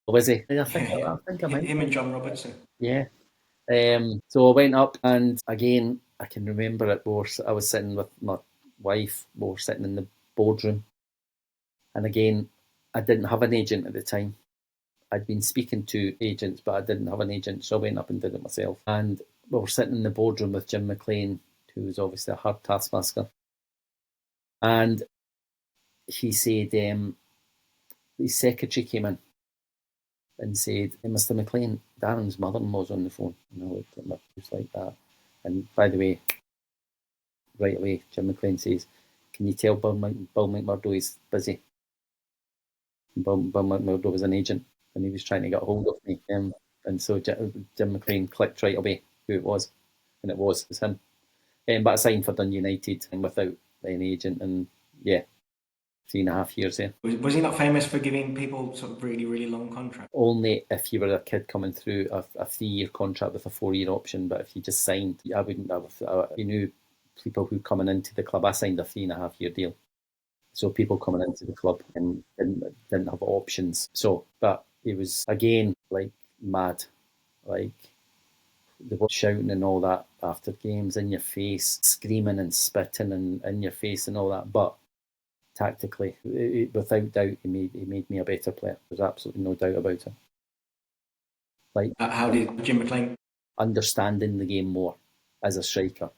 Was he? I think I might. Him and John Robertson. Yeah. So I went up, and again, I can remember it. I was sitting with my wife. We were sitting in the boardroom, and again, I didn't have an agent at the time. I'd been speaking to agents, but I didn't have an agent, so I went up and did it myself. And we were sitting in the boardroom with Jim McLean, who was obviously a hard taskmaster, and he said his secretary came in and said, "Hey, Mr. McLean, Darren's mother-in-law's on the phone." And I looked at him just like that. And by the way, right away, Jim McLean says, "Can you tell Bill McMurdo he's busy?" And Bill McMurdo was an agent, and he was trying to get a hold of me. And so Jim McLean clicked right away who it was, and it was him. But I signed for Dundee United and without any agent, and yeah, 3.5 years there. Was he not famous for giving people sort of really, really long contracts? Only if you were a kid coming through a 3-year contract with a 4-year option, but if you just signed, I wouldn't have. You knew people who coming into the club. I signed a 3.5-year deal, so people coming into the club and didn't have options. So, but it was again like mad, like they were shouting and all that after games in your face, screaming and spitting and in your face and all that, but tactically, without doubt, he made me a better player. There's absolutely no doubt about it. Like, How did Jim McLean? Understanding the game more as a striker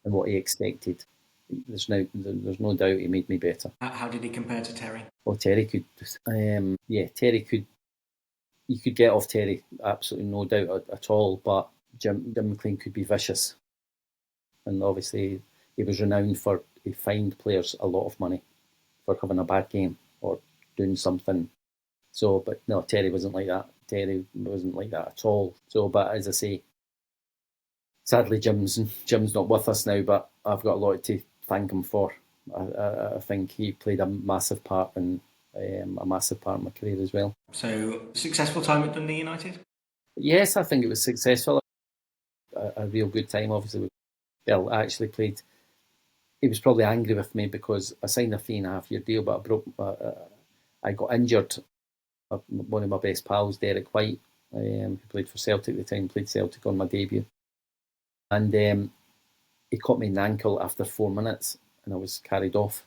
and what he expected. There's no doubt he made me better. How did he compare to Terry? Well, Terry could, Terry could. You could get off Terry, absolutely no doubt at all. But Jim McLean could be vicious, and obviously he was renowned for he fined players a lot of money for having a bad game or doing something. So, but no, Terry wasn't like that. Terry wasn't like that at all. So, but as I say, Sadly, Jim's not with us now, but I've got a lot to thank him for. I think he played a massive part in my career as well. So, successful time at Dundee United? Yes, I think it was successful. A real good time, obviously. Well, I actually played. He was probably angry with me because I signed a 3.5-year deal, but I got injured. One of my best pals, Derek White, who played for Celtic at the time, played Celtic on my debut. And he caught me in the ankle after 4 minutes and I was carried off.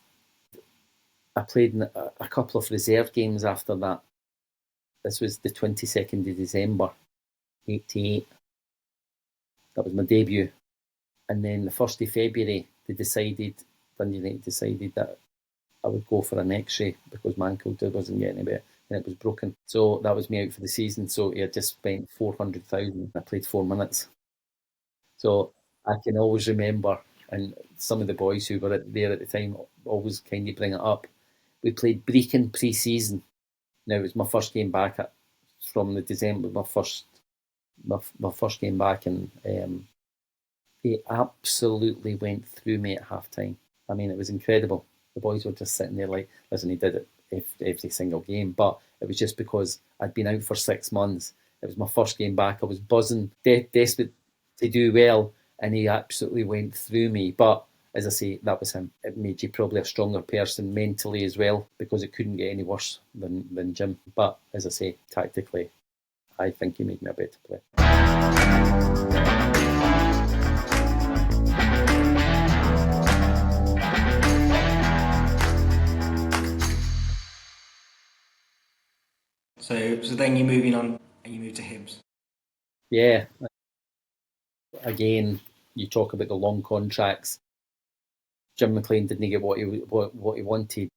I played in a couple of reserve games after that. This was the 22nd of December, 88. That was my debut. And then the 1st of February, Dundee United decided that I would go for an x-ray because my ankle wasn't getting any better and it was broken. So that was me out for the season. So he had just spent 400,000. I played 4 minutes. So I can always remember, and some of the boys who were there at the time always kind of bring it up. We played Brecon pre-season. Now it was my first game back from the December. My first game back, and he absolutely went through me at half time. I mean, it was incredible. The boys were just sitting there like, listen, he did it every single game, but it was just because I'd been out for 6 months. It was my first game back. I was buzzing, desperate to do well, and he absolutely went through me. But as I say, that was him. It made you probably a stronger person mentally as well, because it couldn't get any worse than Jim. But as I say, tactically, I think he made me a better player. So then you're moving on and you move to Hibs. Yeah. Again, you talk about the long contracts. Jim McLean didn't get what he wanted.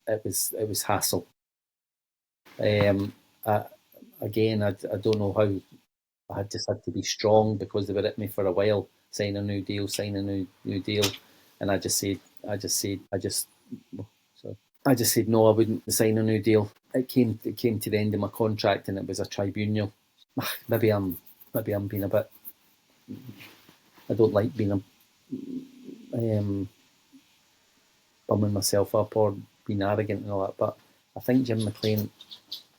It was hassle. Again, I don't know how. I just had to be strong because they were at me for a while, sign a new deal, and I just said no, I wouldn't sign a new deal. It came to the end of my contract, and it was a tribunal. Maybe I'm being a bit. I don't like being bumming myself up or being arrogant and all that, but I think Jim McLean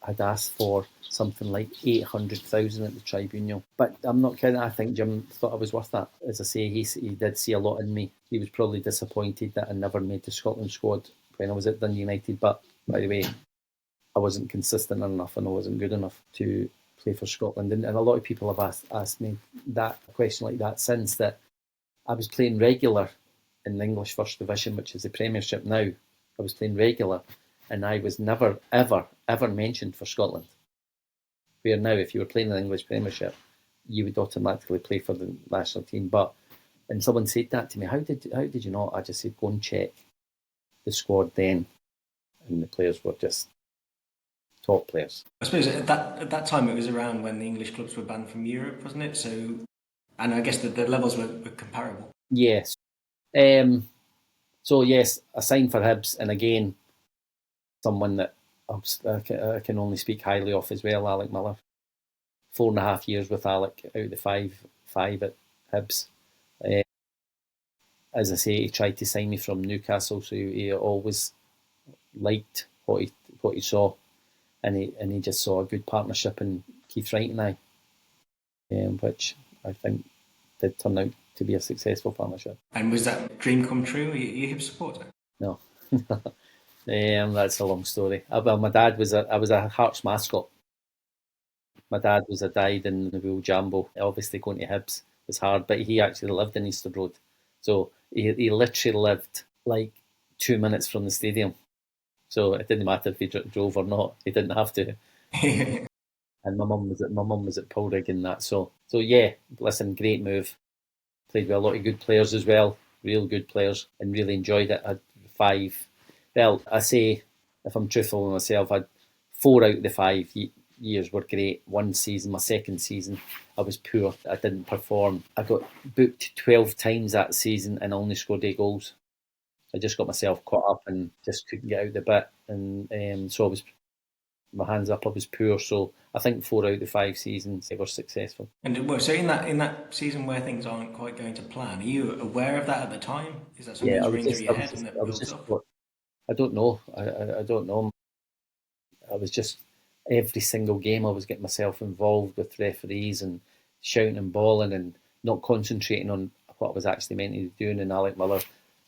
had asked for something like 800,000 at the tribunal. But I'm not kidding, I think Jim thought I was worth that. As I say, he did see a lot in me. He was probably disappointed that I never made the Scotland squad when I was at Dundee United, but by the way, I wasn't consistent enough and I wasn't good enough to play for Scotland. And a lot of people have asked me that question like that since, that I was playing regular in the English First Division, which is the Premiership now. I was playing regular and I was never, ever, ever mentioned for Scotland. Where now, if you were playing in the English Premiership, you would automatically play for the national team. And someone said that to me, how did you not? I just said, go and check the squad then. And the players were just top players. I suppose at that time it was around when the English clubs were banned from Europe, wasn't it? So, and I guess the levels were comparable. Yes. So yes, I signed for Hibs, and again, someone that I can only speak highly of as well, Alec Miller. 4.5 years with Alec out of the five at Hibs. As I say, he tried to sign me from Newcastle, so he always liked what he saw, and he just saw a good partnership in Keith Wright and I, which I think did turn out to be a successful partnership. And was that a dream come true? Are you a Hibs supporter? No. That's a long story. Well, my dad I was a Hearts mascot. My dad was a died in the Wool Jambo. Obviously, going to Hibs was hard, but he actually lived in Easter Road. So he literally lived like 2 minutes from the stadium. So it didn't matter if he drove or not. He didn't have to. And my mum was at Polrig and that. So yeah, listen, great move. Played with a lot of good players as well, real good players, and really enjoyed it. I had 5. Well, I say, if I'm truthful with myself, I had 4 out of the 5 years were great. One season, my second season, I was poor. I didn't perform. I got booked 12 times that season and only scored 8 goals. I just got myself caught up and just couldn't get out the bit. And so I was my hands up, I was poor. So I think 4 out of the 5 seasons they were successful. And well, so in that season where things aren't quite going to plan, are you aware of that at the time? Is that something Yeah, that's running through your head and I that was builds just, up? I don't know. I don't know. I was just, every single game I was getting myself involved with referees and shouting and bawling and not concentrating on what I was actually meant to be doing. And Alec Miller,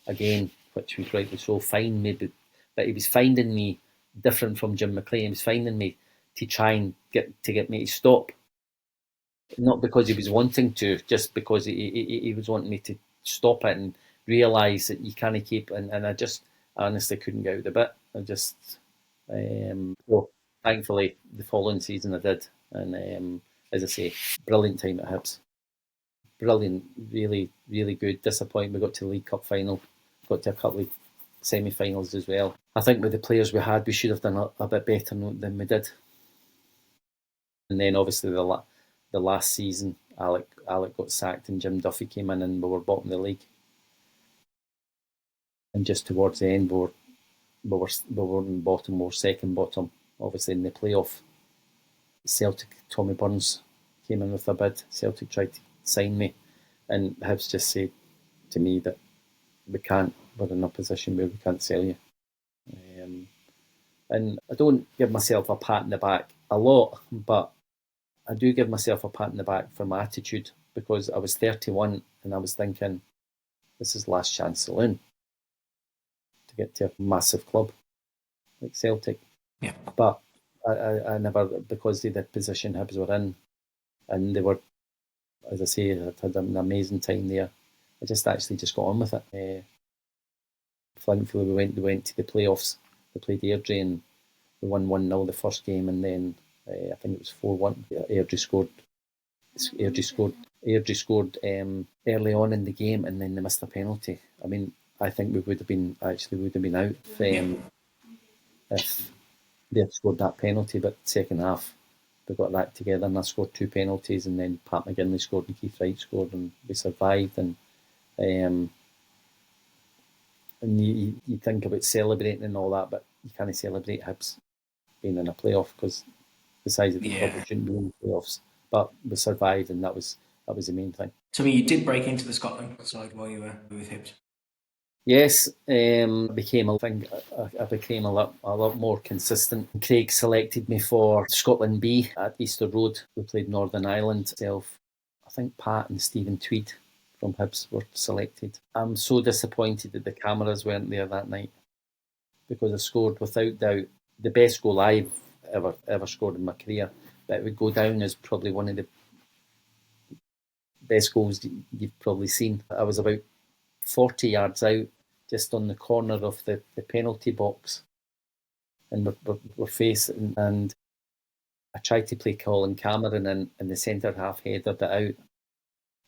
again, which was rightly so, fined me, but he was finding me different from Jim McLean. He was finding me to try and get me to stop, not because he was wanting to, just because he was wanting me to stop it and realise that you can't keep. And I honestly couldn't get out of the bit. Well, thankfully, the following season I did, and as I say, brilliant time at Hibs. Brilliant, really, really good. Disappointing we got to the League Cup final, got to a couple of semi-finals as well. I think with the players we had, we should have done a bit better than we did. And then obviously the last season, Alec got sacked and Jim Duffy came in and we were bottom of the league. And just towards the end, we weren't bottom, we were second bottom. Obviously in the playoff, Celtic, Tommy Burns came in with a bid. Celtic tried to sign me, and Hibs just said to me that we're in a position where we can't sell you. And I don't give myself a pat in the back a lot, but I do give myself a pat in the back for my attitude, because I was 31 and I was thinking, this is last chance saloon to get to a massive club like Celtic. Yeah. But I never, because of the position Hibs were in, and they were, as I say, I had an amazing time there. I just got on with it. Thankfully, we went to the playoffs. We played Airdrie and we won 1-0 the first game, and then I think it was 4-1. Airdrie scored. Airdrie scored early on in the game, and then they missed a penalty. I mean, I think we would have been out if they had scored that penalty. But second half, we got that together, and I scored 2 penalties, and then Pat McGinley scored and Keith Wright scored, and we survived. And you think about celebrating and all that, but you can't celebrate Hibs being in a playoff, because the size of the club, we shouldn't be in the playoffs. But we survived, and that was the main thing. So I mean, you did break into the Scotland side while you were with Hibs. Yes, I became a lot more consistent. Craig selected me for Scotland B at Easter Road. We played Northern Ireland. I think Pat and Stephen Tweed from Hibs were selected. I'm so disappointed that the cameras weren't there that night, because I scored, without doubt, the best goal I've ever scored in my career. But it would go down as probably one of the best goals you've probably seen. I was about 40 yards out, just on the corner of the penalty box, and we're facing, and I tried to play Colin Cameron in, and the centre half headed it out,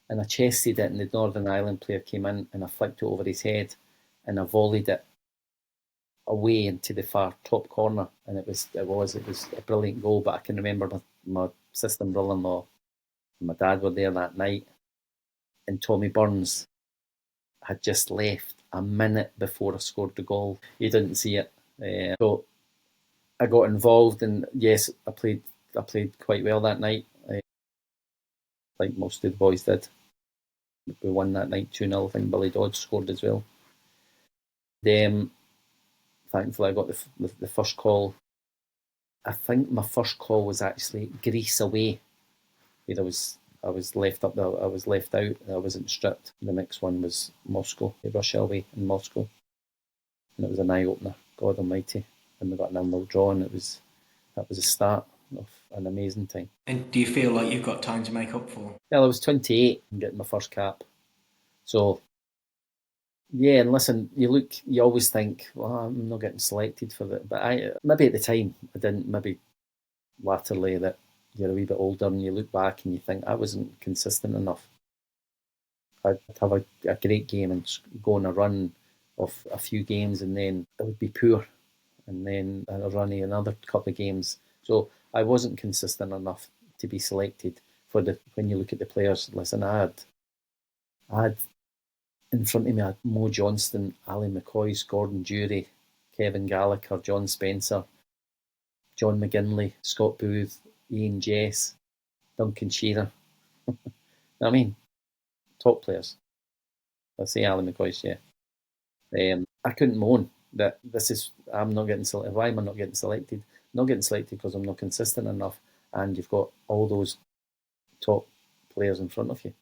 and I chested it, and the Northern Ireland player came in, and I flicked it over his head, and I volleyed it away into the far top corner, and it was a brilliant goal. But I can remember my sister and brother-in-law and my dad were there that night, and Tommy Burns had just left a minute before I scored the goal. He didn't see it, so I got involved, and yes, I played quite well that night, like most of the boys did. We won that night 2-0. I think Billy Dodds scored as well. Then, thankfully, I got the first call. I think my first call was actually Greece away, where I was left out. I wasn't stripped. The next one was Moscow, Russia away in Moscow, and it was an eye opener. God Almighty, and we got an 0-0 draw, and that was the start of an amazing time. And do you feel like you've got time to make up for? Well, I was 28 and getting my first cap, so yeah. And listen, you always think, well, I'm not getting selected for that, but maybe at the time I didn't. Maybe latterly that you're a wee bit older and you look back and you think I wasn't consistent enough. I'd have a great game and go on a run of a few games, and then it would be poor, and then I'd run another couple of games. So I wasn't consistent enough to be selected for when you look at the players. Listen, I had in front of me, I had Mo Johnston, Ali McCoy, Gordon Dury, Kevin Gallagher, John Spencer, John McGinley, Scott Booth, Ian Jess, Duncan Shearer. I mean, top players. I'll say Alan McCoist, yeah. I couldn't moan that I'm not getting selected. Why am I not getting selected? I'm not getting selected because I'm not consistent enough, and you've got all those top players in front of you.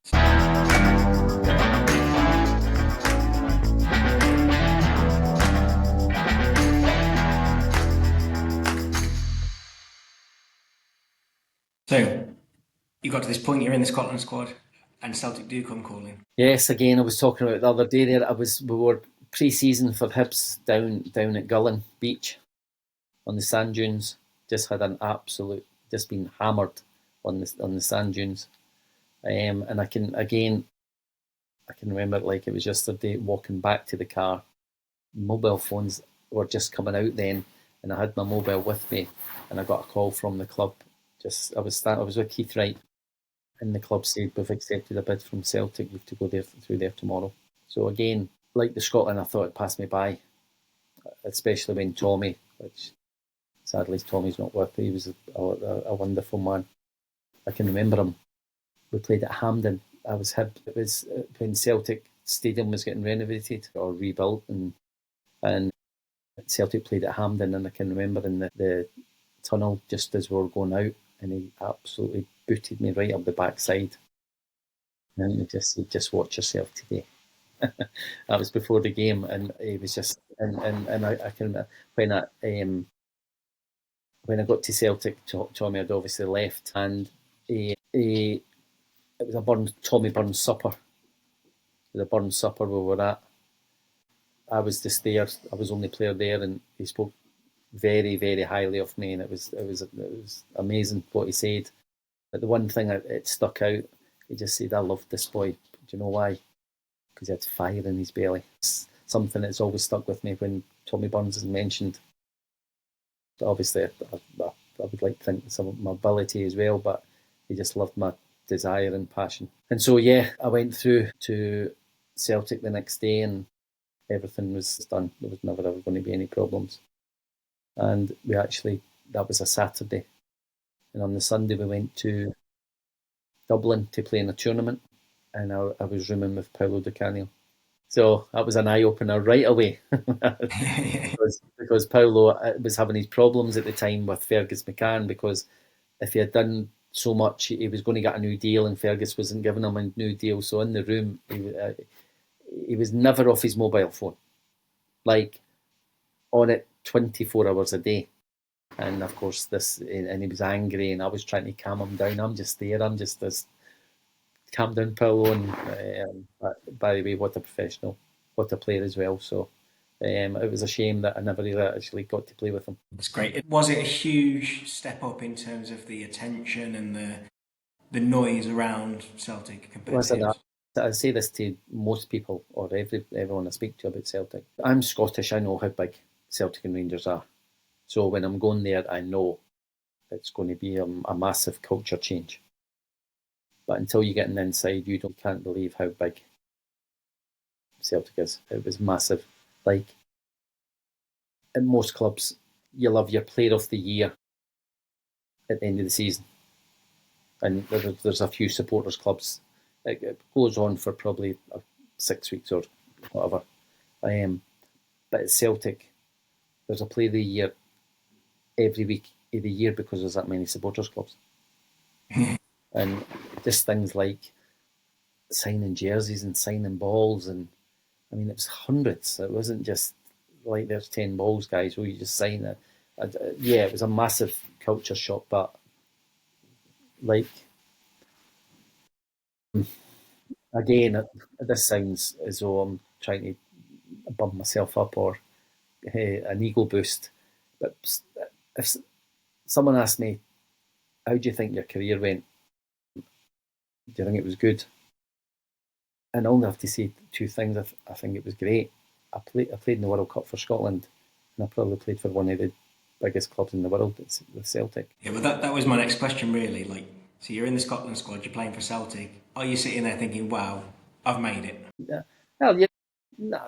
So, you got to this point, you're in the Scotland squad, and Celtic do come calling. Yes, again, I was talking about it the other day there. We were pre-season for Hibs down at Gullen Beach on the sand dunes. Just had an absolute, just been hammered on the sand dunes. And I can remember it like it was yesterday, walking back to the car. Mobile phones were just coming out then, and I had my mobile with me, and I got a call from the club. I was with Keith Wright, and the club said, we've accepted a bid from Celtic, you have to go through there tomorrow. So again, like the Scotland, I thought it passed me by, especially when Tommy, which sadly Tommy's not with, he was a wonderful man. I can remember him. We played at Hampden. It was when Celtic Stadium was getting renovated or rebuilt, and Celtic played at Hampden, and I can remember in the tunnel just as we were going out, and he absolutely booted me right up the backside. And he just watch yourself today. That was before the game, and he was just and I can when I got to Celtic, Tommy had obviously left, and it was a Tommy Burns supper. It was a Burns supper we were at. I was just there. I was the only player there, and he spoke very, very highly of me, and it was amazing what he said. But the one thing it stuck out, he just said, "I love this boy." Do you know why? Because he had fire in his belly. It's something that's always stuck with me when Tommy Burns is mentioned. Obviously, I would like to think some of my ability as well, but he just loved my desire and passion. And so, yeah, I went through to Celtic the next day, and everything was done. There was never ever going to be any problems. And that was a Saturday. And on the Sunday, we went to Dublin to play in a tournament, and I was rooming with Paolo Di Canio. So that was an eye-opener right away. because Paolo was having his problems at the time with Fergus McCann, because if he had done so much, he was going to get a new deal, and Fergus wasn't giving him a new deal. So in the room, he was never off his mobile phone, like on it 24 hours a day. And of course, and he was angry, and I was trying to calm him down. I'm just there. I'm just this calm down, Paolo. And by the way, what a professional, what a player as well. So it was a shame that I never really actually got to play with him. It's great. Was it a huge step up in terms of the attention and the noise around Celtic compared to Hibs? I say this to most people, or everyone I speak to about Celtic. I'm Scottish. I know how big Celtic and Rangers are. So when I'm going there, I know it's going to be a massive culture change. But until you get inside, you can't believe how big Celtic is. It was massive. Like, in most clubs, you'll have your player of the year at the end of the season. And there's a few supporters clubs. It goes on for probably 6 weeks or whatever. But at Celtic, there's a player of the year every week of the year because there's that many supporters clubs. And just things like signing jerseys and signing balls, and I mean, it was hundreds. It wasn't just like there's 10 balls, guys, where you just sign it. Yeah, it was a massive culture shock, but like, again, this sounds as though I'm trying to bump myself up or an ego boost. But if someone asked me, how do you think your career went? Do you think it was good? And I only have to say two things. I think it was great. I played in the World Cup for Scotland, and I probably played for one of the biggest clubs in the world, with Celtic. Yeah, well, that was my next question, really. Like, so you're in the Scotland squad, you're playing for Celtic. Are you sitting there thinking, wow, I've made it? Yeah. Well,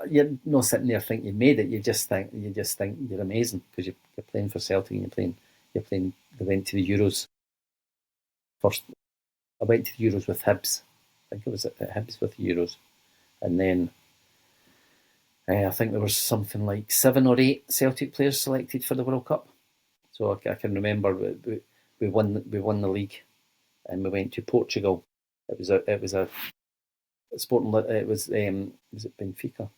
you're not sitting there thinking you made it. You just think you're amazing because you're playing for Celtic and They went to the Euros first. I went to the Euros with Hibs. I think it was at Hibs with the Euros. And then I think there was something like 7 or 8 Celtic players selected for the World Cup. So I can remember we won the league, and we went to Portugal. It was a sporting. It was it Benfica?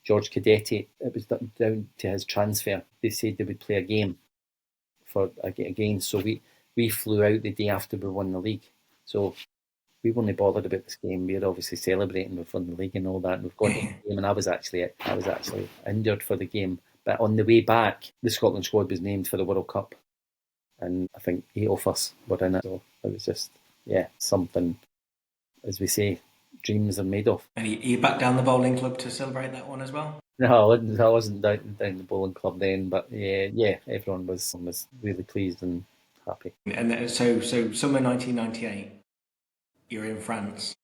George Cadetti. It was down to his transfer. They said they would play a game again. So we flew out the day after we won the league. So we weren't bothered about this game. We were obviously celebrating we've won the league and all that. And we've gone to the game, and I was actually injured for the game. But on the way back, the Scotland squad was named for the World Cup, and I think 8 of us were in it. So it was just something, as we say, dreams are made of. And you back down the bowling club to celebrate that one as well? No, I wasn't down the bowling club then, but yeah, everyone was really pleased and happy. And so summer 1998, you're in France,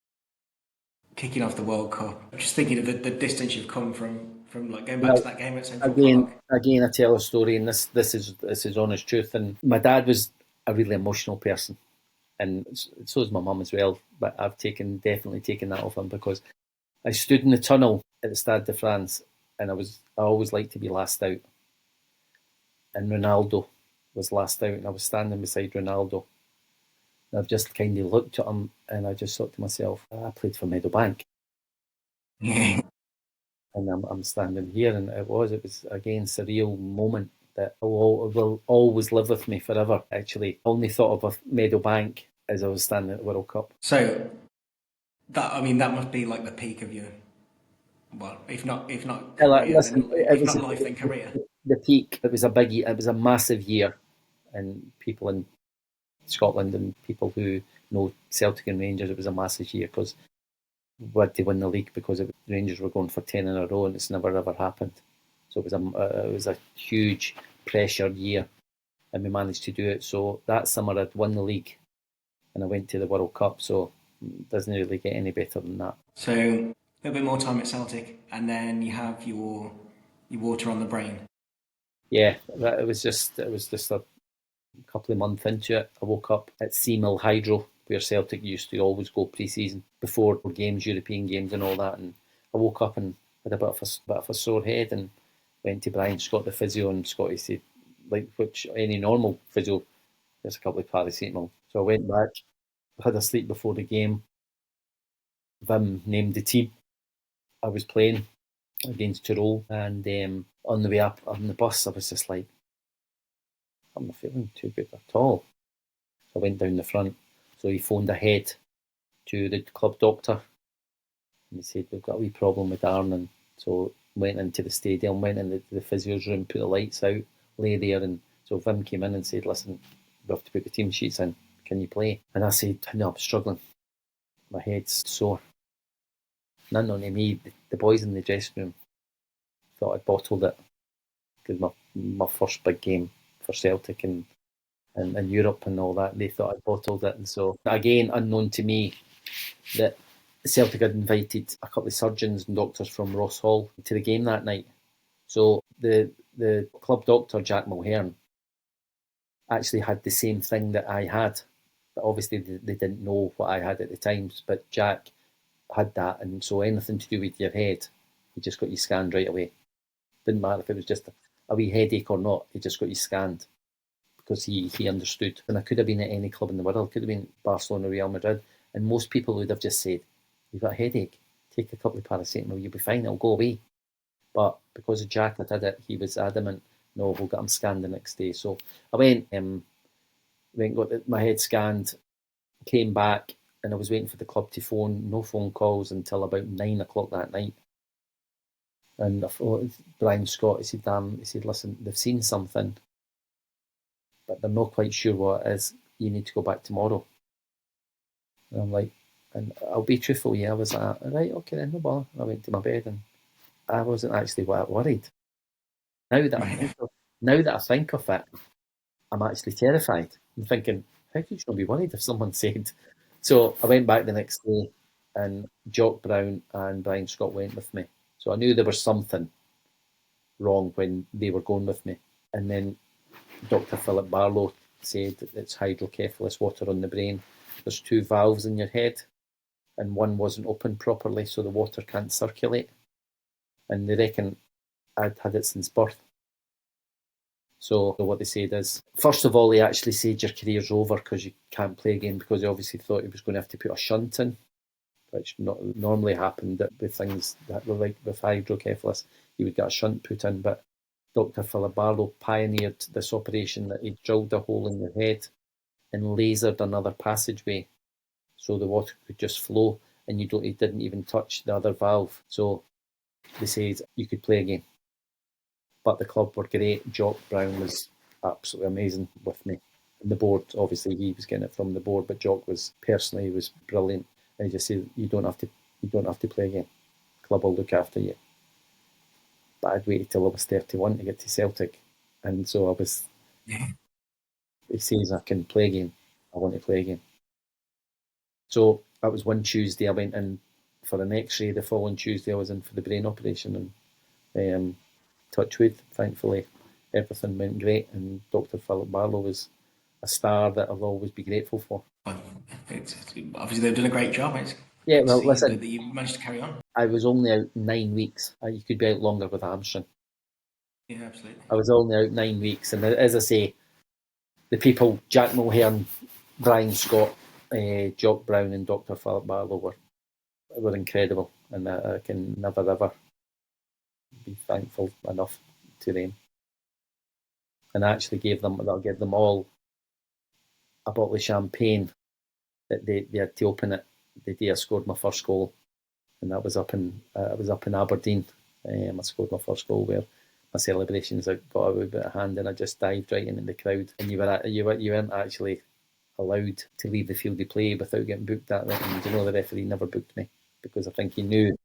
kicking off the World Cup. Just thinking of the distance you've come from like going back to that game at Central Park. Again, I tell a story, and this is honest truth. And my dad was a really emotional person, and so is my mum as well. But I've definitely taken that off him, because I stood in the tunnel at the Stade de France, and I always liked to be last out. And Ronaldo was last out, and I was standing beside Ronaldo. And I've just kind of looked at him, and I just thought to myself, I played for Meadowbank. Yeah. And I'm standing here, and it was again surreal moment that will always live with me forever. Actually, I only thought of Meadowbank as I was standing at the World Cup. So that must be like the peak of your, well, if not career, listen, if not life, then career. The peak. It was a biggie. It was a massive year, and people in Scotland and people who know Celtic and Rangers, it was a massive year because we had to win the league, because the Rangers were going for 10 in a row, and it's never ever happened. So it was a huge pressured year, and we managed to do it. So that summer I'd won the league, and I went to the World Cup. So it doesn't really get any better than that. So a little bit more time at Celtic, and then you have your water on the brain. Yeah, it was just a couple of months into it. I woke up at Seamill Hydro, where Celtic used to always go pre-season before games, European games and all that. And I woke up and had a bit of a sore head, and went to Brian Scott, the physio, and Scotty said, like which any normal physio, there's a couple of paracetamol. So I went back, had a sleep before the game. Vim named the team I was playing against Tyrol, and on the way up on the bus, I was just like, I'm not feeling too good at all. So I went down the front. So he phoned ahead to the club doctor, and he said, we've got a wee problem with Darren. And so went into the stadium, went in the physio's room, put the lights out, lay there. And so Vim came in and said, listen, we have to put the team sheets in. Can you play? And I said, no, I'm struggling. My head's sore. None on me. The boys in the dressing room thought I'd bottled it, because my first big game for Celtic and Europe and all that, they thought I'd bottled it. And so, again, unknown to me, that Celtic had invited a couple of surgeons and doctors from Ross Hall to the game that night. So the club doctor, Jack Mulhern, actually had the same thing that I had. But obviously they didn't know what I had at the time, but Jack had that, and so anything to do with your head, he just got you scanned right away. Didn't matter if it was just a wee headache or not, he just got you scanned, because he understood. And I could have been at any club in the world, could have been Barcelona, Real Madrid, and most people would have just said, you've got a headache, take a couple of paracetamol, you'll be fine, it'll go away. But because of Jack that did it, he was adamant, no, we'll get him scanned the next day. So I went got my head scanned, came back, and I was waiting for the club to phone. No phone calls until about 9 o'clock that night. And I thought, Brian Scott, he said, listen, they've seen something, but they're not quite sure what it is. You need to go back tomorrow. And I'm like, and I'll be truthful, I was like, right, okay then, no bother. I went to my bed, and I wasn't actually worried. Now that I think of it, I'm actually terrified. I'm thinking, how could you not be worried if someone said? So I went back the next day, and Jock Brown and Brian Scott went with me. So I knew there was something wrong when they were going with me. And then Dr. Philip Barlow said it's hydrocephalus, water on the brain. There's 2 valves in your head, and one wasn't open properly, so the water can't circulate. And they reckon I'd had it since birth. So what they said is, first of all, they actually said your career's over because you can't play again, because they obviously thought he was going to have to put a shunt in, which not normally happened with things that were like with hydrocephalus. You would get a shunt put in, but Dr. Philip Barlow pioneered this operation that he drilled a hole in your head and lasered another passageway so the water could just flow, and he didn't even touch the other valve. So they said you could play again. But the club were great. Jock Brown was absolutely amazing with me. And the board, obviously, he was getting it from the board, but Jock was brilliant. And he just said, "You don't have to play again. The club will look after you." But I'd waited till I was 31 to get to Celtic, and so I was. He says I can play again. I want to play again. So that was one Tuesday. I went in for an X-ray. The following Tuesday, I was in for the brain operation, and touch wood, thankfully, everything went great, and Dr. Philip Barlow was a star that I'll always be grateful for. Obviously, they've done a great job. Yeah, well, listen, that you managed to carry on. I was only out 9 weeks. You could be out longer with a hamstring. Yeah, absolutely. I was only out 9 weeks, and as I say, the people, Jack Mulhern, Brian Scott, Jock Brown and Dr. Philip Barlow were incredible, and I can never ever be thankful enough to them. And I actually gave them all a bottle of champagne that they had to open it the day I scored my first goal, and that was up in Aberdeen. I scored my first goal where my celebrations got a wee bit of hand, and I just dived right into the crowd. And you weren't actually allowed to leave the field of play without getting booked that night. And the referee never booked me because I think he knew.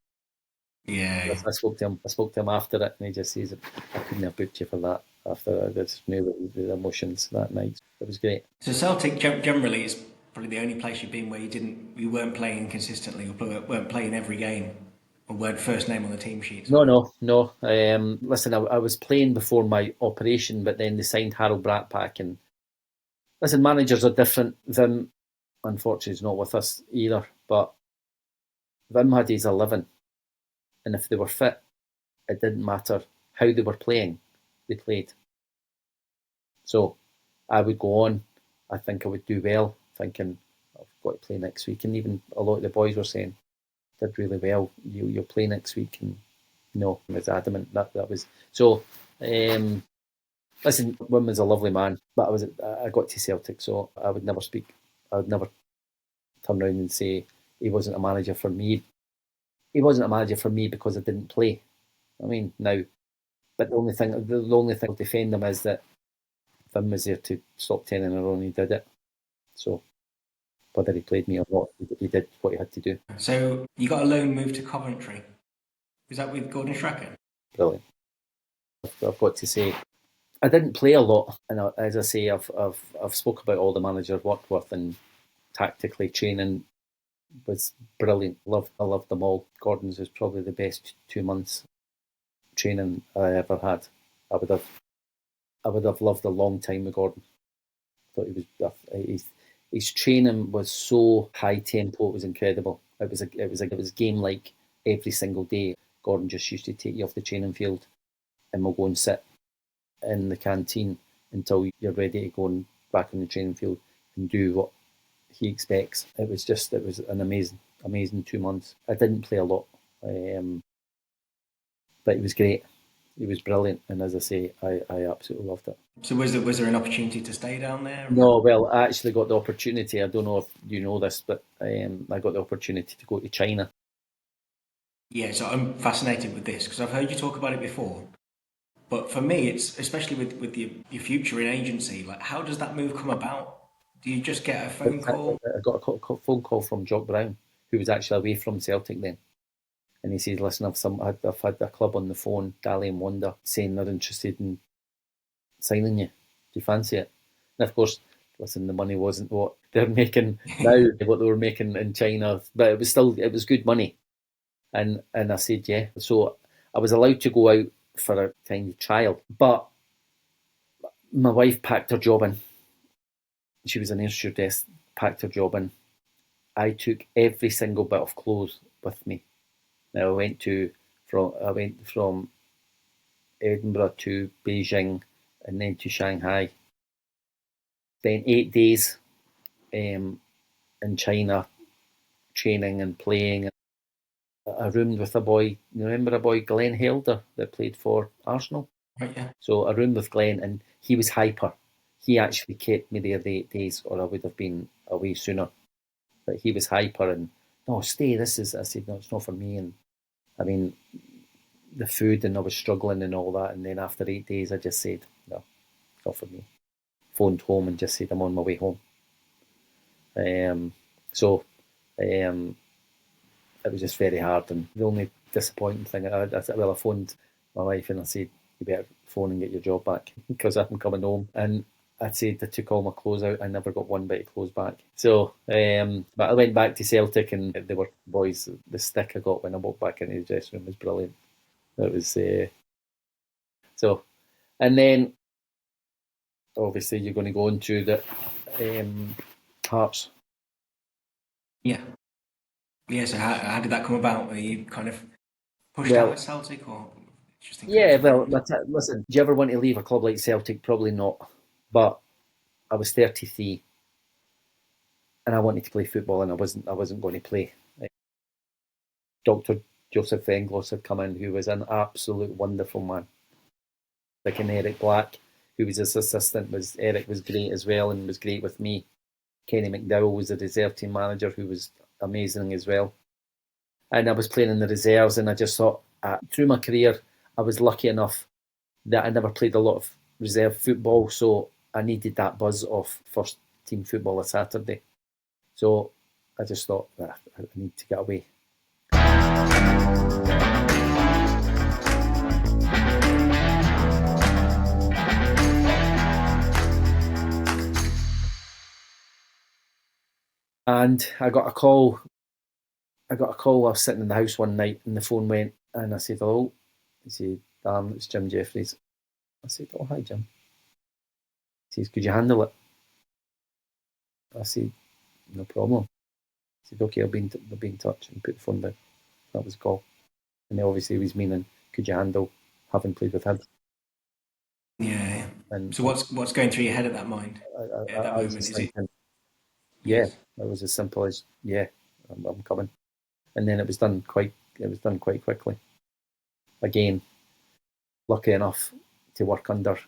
Yeah. I spoke to him after it, and he just says, "I couldn't have booked you for that." After I just knew the emotions that night. It was great. So Celtic generally is probably the only place you've been where you weren't playing consistently, or weren't playing every game, or weren't first name on the team sheets. No. Listen, I was playing before my operation, but then they signed Harold Bratpack, and listen, managers are different. Vim, unfortunately, is not with us either, but Vim had his 11, and if they were fit, it didn't matter how they were playing, they played. So I would go on. I think I would do well, thinking I've got to play next week. And even a lot of the boys were saying, did really well. You'll play next week. And no, I was adamant that was. So, listen, Wim was a lovely man, but I got to Celtic, so I would never turn around and say he wasn't a manager for me. He wasn't a manager for me because I didn't play. I mean, now, but the only thing I'll defend him is that Vim was there to stop 10 in a row, and he did it. So whether he played me or not, he did what he had to do. So you got a loan move to Coventry. Was that with Gordon Strachan? Brilliant. I've got to say, I didn't play a lot, and as I say, I've spoke about all the managers I've worked with, and tactically training was brilliant. I loved them all. Gordon's was probably the best 2 months training I ever had. I would have loved a long time with Gordon. I thought his training was so high tempo. It was incredible. It was game like every single day. Gordon just used to take you off the training field, and we'll go and sit in the canteen until you're ready to go and back on the training field and do what he expects. It was an amazing 2 months. I didn't play a lot, but it was great. It was brilliant, and as I say, I absolutely loved it. So was there an opportunity to stay down there? No, well, I actually got the opportunity. I don't know if you know this, but I got the opportunity to go to China. Yeah, so I'm fascinated with this because I've heard you talk about it before. But for me, it's especially with your future in agency. Like, how does that move come about? Do you just get a phone call? I got a phone call from Jock Brown, who was actually away from Celtic then. And he says, "Listen, I've had a club on the phone, Dali and Wonder, saying they're interested in signing you. Do you fancy it?" And of course, listen, the money wasn't what they're making now, what they were making in China, but it was good money. And I said, yeah. So I was allowed to go out for a kind of trial, but my wife packed her job in. She was an air stewardess, packed her job in. I took every single bit of clothes with me. Now I went from Edinburgh to Beijing and then to Shanghai. Spent 8 days in China training and playing. I roomed with a boy. You remember a boy, Glenn Helder, that played for Arsenal? Right, yeah. So I roomed with Glenn, and he was hyper. He actually kept me there the 8 days, or I would have been away sooner. But he was hyper, and no, stay. I said, no, it's not for me. And I mean, the food, and I was struggling and all that. And then after 8 days, I just said, no, it's not for me. Phoned home and just said, I'm on my way home. So it was just very hard. And the only disappointing thing, I phoned my wife and I said, you better phone and get your job back because I'm coming home. And I said I took all my clothes out. I never got one bit of clothes back. So, but I went back to Celtic and they were boys. The stick I got when I walked back into the dressing room was brilliant. It was so, and then obviously you're going to go into the Hearts. Yeah. Yeah, so how did that come about? Were you kind of pushed out at Celtic or just listen, do you ever want to leave a club like Celtic? Probably not. But I was 33 and I wanted to play football and I wasn't going to play. Dr. Joseph Venglos had come in, who was an absolute wonderful man. Like an Eric Black, who was his assistant, Eric was great as well and was great with me. Kenny McDowell was the reserve team manager, who was amazing as well. And I was playing in the reserves, and I just thought, through my career, I was lucky enough that I never played a lot of reserve football, so I needed that buzz of first team football on Saturday. So I just thought, I need to get away. And I got a call. I was sitting in the house one night and the phone went and I said, hello. He said, Darren, it's Jim Jeffries. I said, oh, hi, Jim. He says, could you handle it? I said, no problem. He said, okay, I'll be in touch, and put the phone down. That was the call. And obviously he was meaning, could you handle having played with him? Yeah. And so what's going through your head at that moment? Yeah, it was as simple as, yeah, I'm coming. And then it was done quite quickly. Again, lucky enough to work under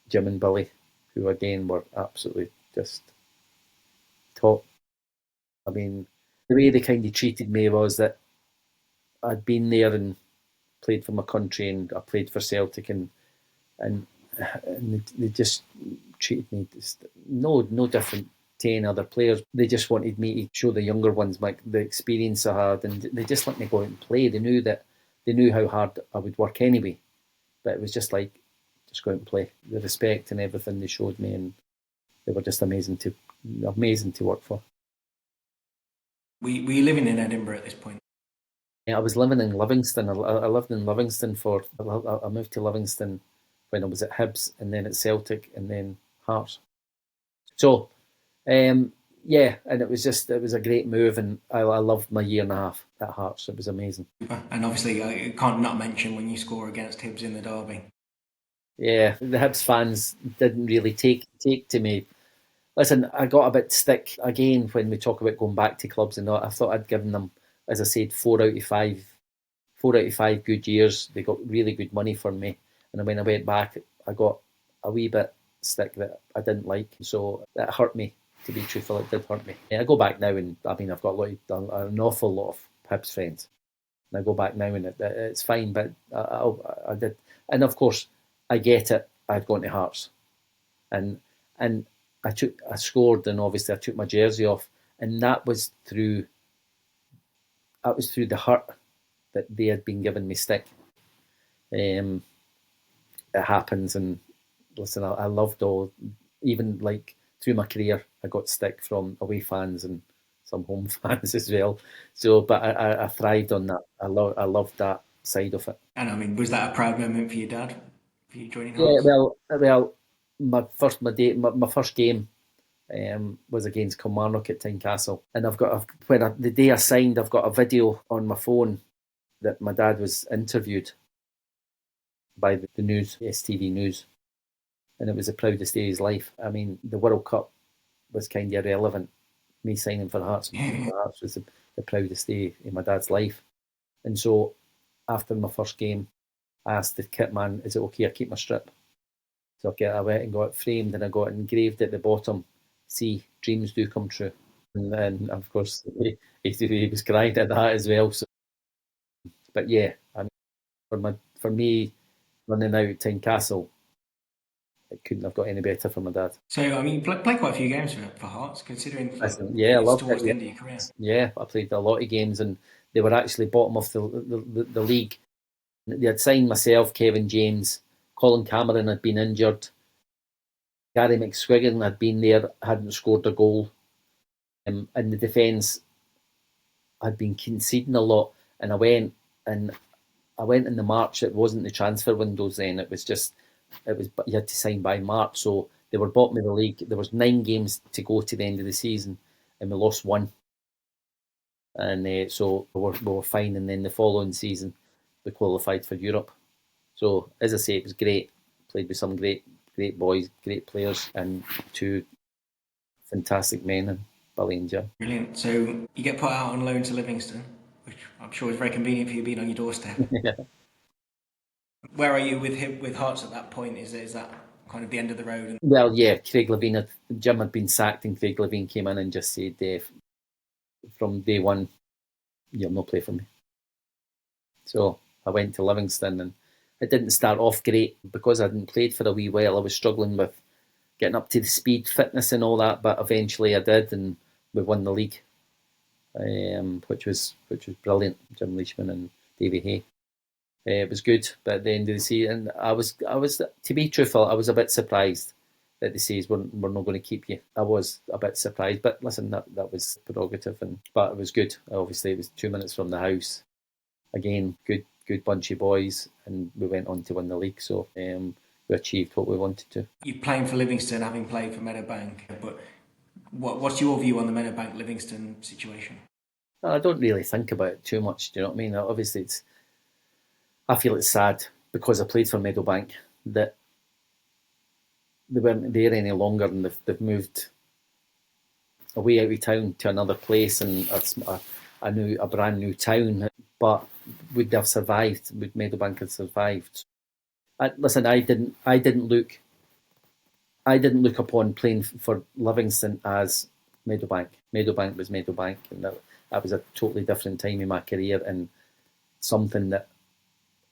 Jim and Billy, who again were absolutely just top. I mean, the way they kind of treated me was that I'd been there and played for my country, and I played for Celtic, and they just treated me just no different to any other players. They just wanted me to show the younger ones the experience I had, and they just let me go out and play. They knew how hard I would work anyway, but it was just like, just go out and play. The respect and everything they showed me, and they were just amazing to work for. Were you living in Edinburgh at this point? Yeah, I was living in Livingston. I lived in Livingston I moved to Livingston when I was at Hibs, and then at Celtic, and then Hearts. So, yeah, and it was a great move, and I loved my year and a half at Hearts. It was amazing. And obviously, I can't not mention when you score against Hibs in the derby. Yeah, the Hibs fans didn't really take to me. Listen, I got a bit stick again when we talk about going back to clubs and all. I thought I'd given them, as I said, 4 out of 5 good years. They got really good money from me, and when I went back, I got a wee bit stick that I didn't like. So that hurt me. To be truthful, it did hurt me. I go back now, and I mean, I've got an awful lot of Hibs friends, and I go back now, and it's fine. But I did, and of course, I get it. I'd gone to Hearts, and I scored, and obviously I took my jersey off, and that was through the hurt that they had been giving me stick. It happens, and listen, I loved all, even like through my career, I got stick from away fans and some home fans as well. So, but I thrived on that. I loved that side of it. And I mean, was that a proud moment for your dad? for you joining Yeah, Hearts? well, my first game was against Kilmarnock at Tynecastle, and the day I signed, I've got a video on my phone that my dad was interviewed by the news, STV News, and it was the proudest day of his life. I mean, the World Cup was kind of irrelevant. Me signing for Hearts and playing for Hearts was the proudest day in my dad's life. And so, after my first game, I asked the kit man, "Is it okay I keep my strip?" So I went and got it framed, and I got it engraved at the bottom. See, dreams do come true. And then, of course, he was crying at that as well. So, but yeah, I mean, for me, running out of Tynecastle, it couldn't have got any better for my dad. So, I mean, you played quite a few games for Hearts, considering Yeah, I it's loved it. towards the end of your career. Yeah, I played a lot of games, and they were actually bottom of the league. They had signed myself, Kevin James, Colin Cameron had been injured, Gary McSwiggan had been there, hadn't scored a goal, and the defence had been conceding a lot. And I went in the March. It wasn't the transfer windows then. You had to sign by March, so they were bottom of the league. There was 9 games to go to the end of the season, and we lost 1. And so we were fine. And then the following season, we qualified for Europe. So as I say, it was great. Played with some great boys, great players, and 2 fantastic men and Billy and Jim. Brilliant. So you get put out on loan to Livingston, which I'm sure is very convenient for you being on your doorstep. Yeah. Where are you with Hearts at that point? Is that kind of the end of the road? Well, yeah, Jim had been sacked, and Craig Levine came in and just said, from day one, you'll not play for me. So I went to Livingston, and it didn't start off great because I hadn't played for a wee while. I was struggling with getting up to the speed, fitness, and all that, but eventually I did, and we won the league, which was brilliant. Jim Leishman and Davy Hay. It was good, but at the end of the season, I was to be truthful, I was a bit surprised that they says we're not going to keep you. I was a bit surprised, but listen, that was prerogative, but it was good. Obviously, it was 2 minutes from the house. Again, good bunch of boys, and we went on to win the league. So we achieved what we wanted to. You're playing for Livingston, having played for Meadowbank, but what's your view on the Meadowbank Livingston situation? I don't really think about it too much. Do you know what I mean? Obviously, I feel it's sad because I played for Meadowbank that they weren't there any longer, and they've moved away out of town to another place, and it's a brand new town. But would they have survived? Would Meadowbank have survived? Listen, I didn't look upon playing for Livingston as Meadowbank. Meadowbank was Meadowbank, and that was a totally different time in my career, and something that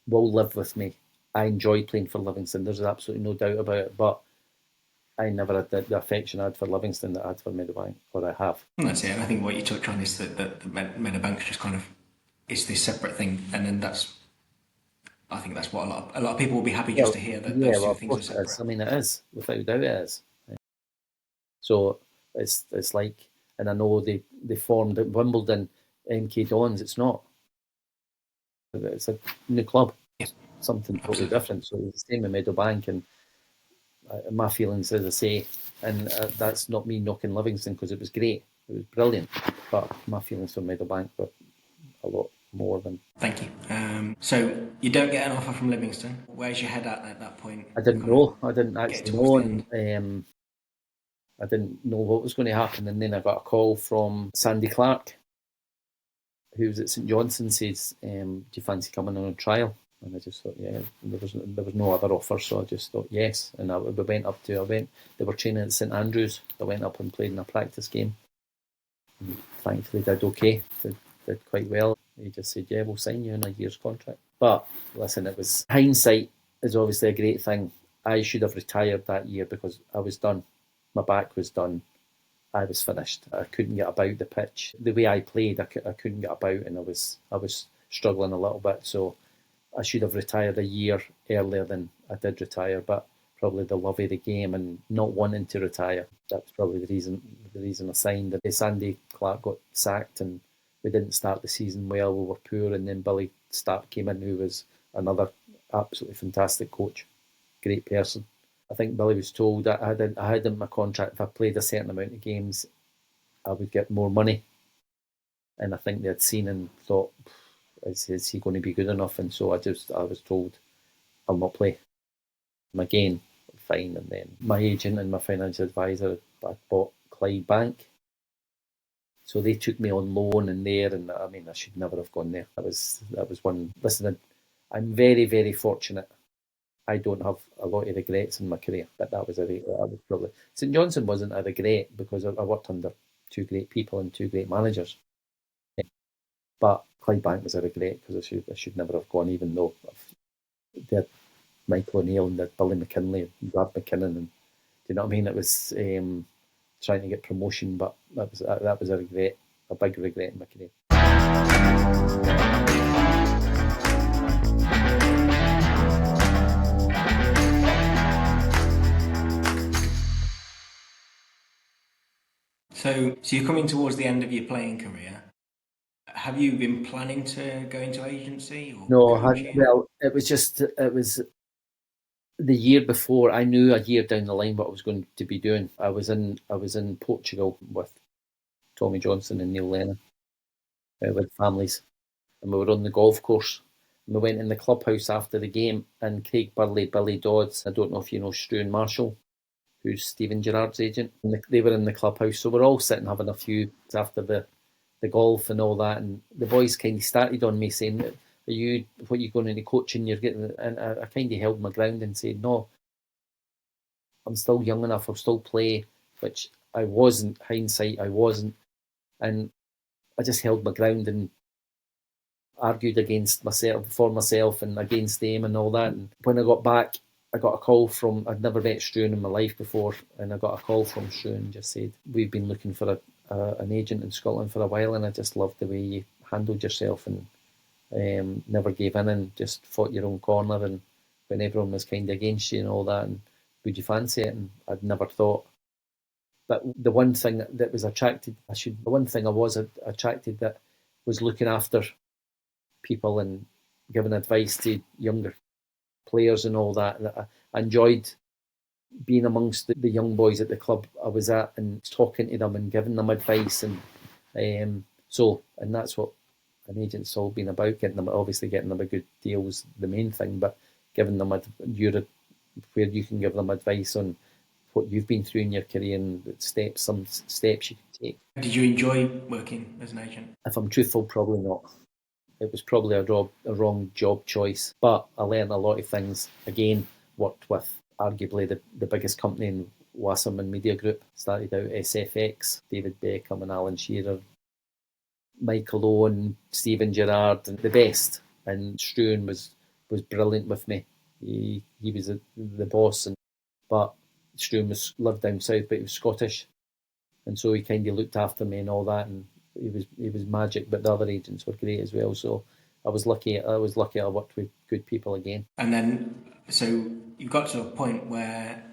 will live with me. I enjoyed playing for Livingston. There's absolutely no doubt about it. But I never had the affection I had for Livingston that I had for Meadowbank, or I have. That's it. And I think what you touch on is that the Meadowbank's just kind of it's this separate thing, and then I think that's what a lot of people will be happy just to hear that those two things are separate. I mean, it is, without doubt, it is. So it's like, and I know they formed at Wimbledon, MK Dons. It's not. It's a new club. Yes. Something totally different. So it's the same with Meadowbank, and my feelings, as I say, and that's not me knocking Livingston because it was great. It was brilliant. But my feelings for Meadowbank were a lot more than. Thank you. So you don't get an offer from Livingston. Where's your head at that point? I didn't know. I didn't actually know, and I didn't know what was going to happen. And then I got a call from Sandy Clark, who was at St Johnstone, says, "Do you fancy coming on a trial?" And I just thought, yeah. There was no other offer, so I just thought yes. And we went up to. They were training at St Andrews. I went up and played in a practice game. And thankfully, did okay. Did quite well. He just said, "Yeah, we'll sign you on a year's contract." But listen, it was hindsight is obviously a great thing. I should have retired that year because I was done. My back was done. I was finished. I couldn't get about the pitch. The way I played, I couldn't get about, and I was struggling a little bit. So I should have retired a year earlier than I did retire. But probably the love of the game and not wanting to retire. That's probably the reason I signed. Sandy Clark got sacked, and we didn't start the season well. We were poor, and then Billy Stark came in, who was another absolutely fantastic coach. great person. I think Billy was told that I had in my contract, if I played a certain amount of games, I would get more money. And I think they had seen and thought, is he going to be good enough? And so I was told, I'll not play. And again, fine. And then my agent and my financial advisor had bought Clydebank. So they took me on loan in there, and I mean, I should never have gone there. That was one. Listen, I'm very, very fortunate. I don't have a lot of regrets in my career, but that was probably St Johnstone wasn't a regret because I worked under two great people and two great managers. But Clydebank was a regret because I should never have gone, even though they had Michael O'Neill and they had Billy McKinlay and Brad McKinnon, and do you know what I mean? It was trying to get promotion, but that was a regret, a big regret in my career. So you're coming towards the end of your playing career. Have you been planning to go into agency or No, coaching? it was the year before. I knew a year down the line what I was going to be doing. I was in Portugal with Tommy Johnson and Neil Lennon with families, and we were on the golf course. And we went in the clubhouse after the game, and Craig Burley, Billy Dodds, I don't know if you know Struan Marshall, who's Stephen Gerrard's agent, and they were in the clubhouse. So we're all sitting having a few after the golf and all that, and the boys kind of started on me saying, what are you going into coaching, you're getting, and I kind of held my ground and said, no, I'm still young enough, I'll still play, which I wasn't. Hindsight, I wasn't. And I just held my ground and argued for myself and against them and all that. And when I got back, I got a call I'd never met Struan in my life before, and I got a call from Struan and just said, we've been looking for an agent in Scotland for a while, and I just loved the way you handled yourself and never gave in and just fought your own corner, and when everyone was kind of against you and all that, and would you fancy it? And I'd never thought. But the one thing that was attracted that was looking after people and giving advice to younger players and all that. And I enjoyed being amongst the young boys at the club I was at and talking to them and giving them advice. And that's what an agent's all been about, getting them a good deal was the main thing, but giving them where you can give them advice on what you've been through in your career and some steps you can take. Did you enjoy working as an agent? If I'm truthful, probably not. It was probably a wrong job choice, but I learned a lot of things. Again, worked with arguably the biggest company in Wasserman Media Group. Started out SFX, David Beckham and Alan Shearer, Michael Owen, Stephen Gerrard, and the best. And Struan was brilliant with me. He was the boss, but Struan lived down south, but he was Scottish, and so he kind of looked after me and all that, and he was magic. But the other agents were great as well. So I was lucky. I worked with good people again. And then, so you got to a point where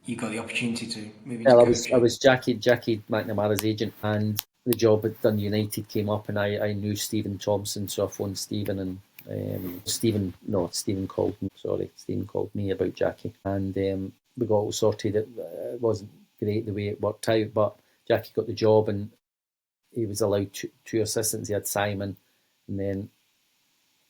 you got the opportunity to move into coaching. I was Jackie McNamara's agent, and the job at Dun United came up, and I knew Stephen Thompson, so I phoned Stephen, and Stephen called me about Jackie, and we got all sorted. It wasn't great the way it worked out, but Jackie got the job, and he was allowed two assistants. He had Simon, and then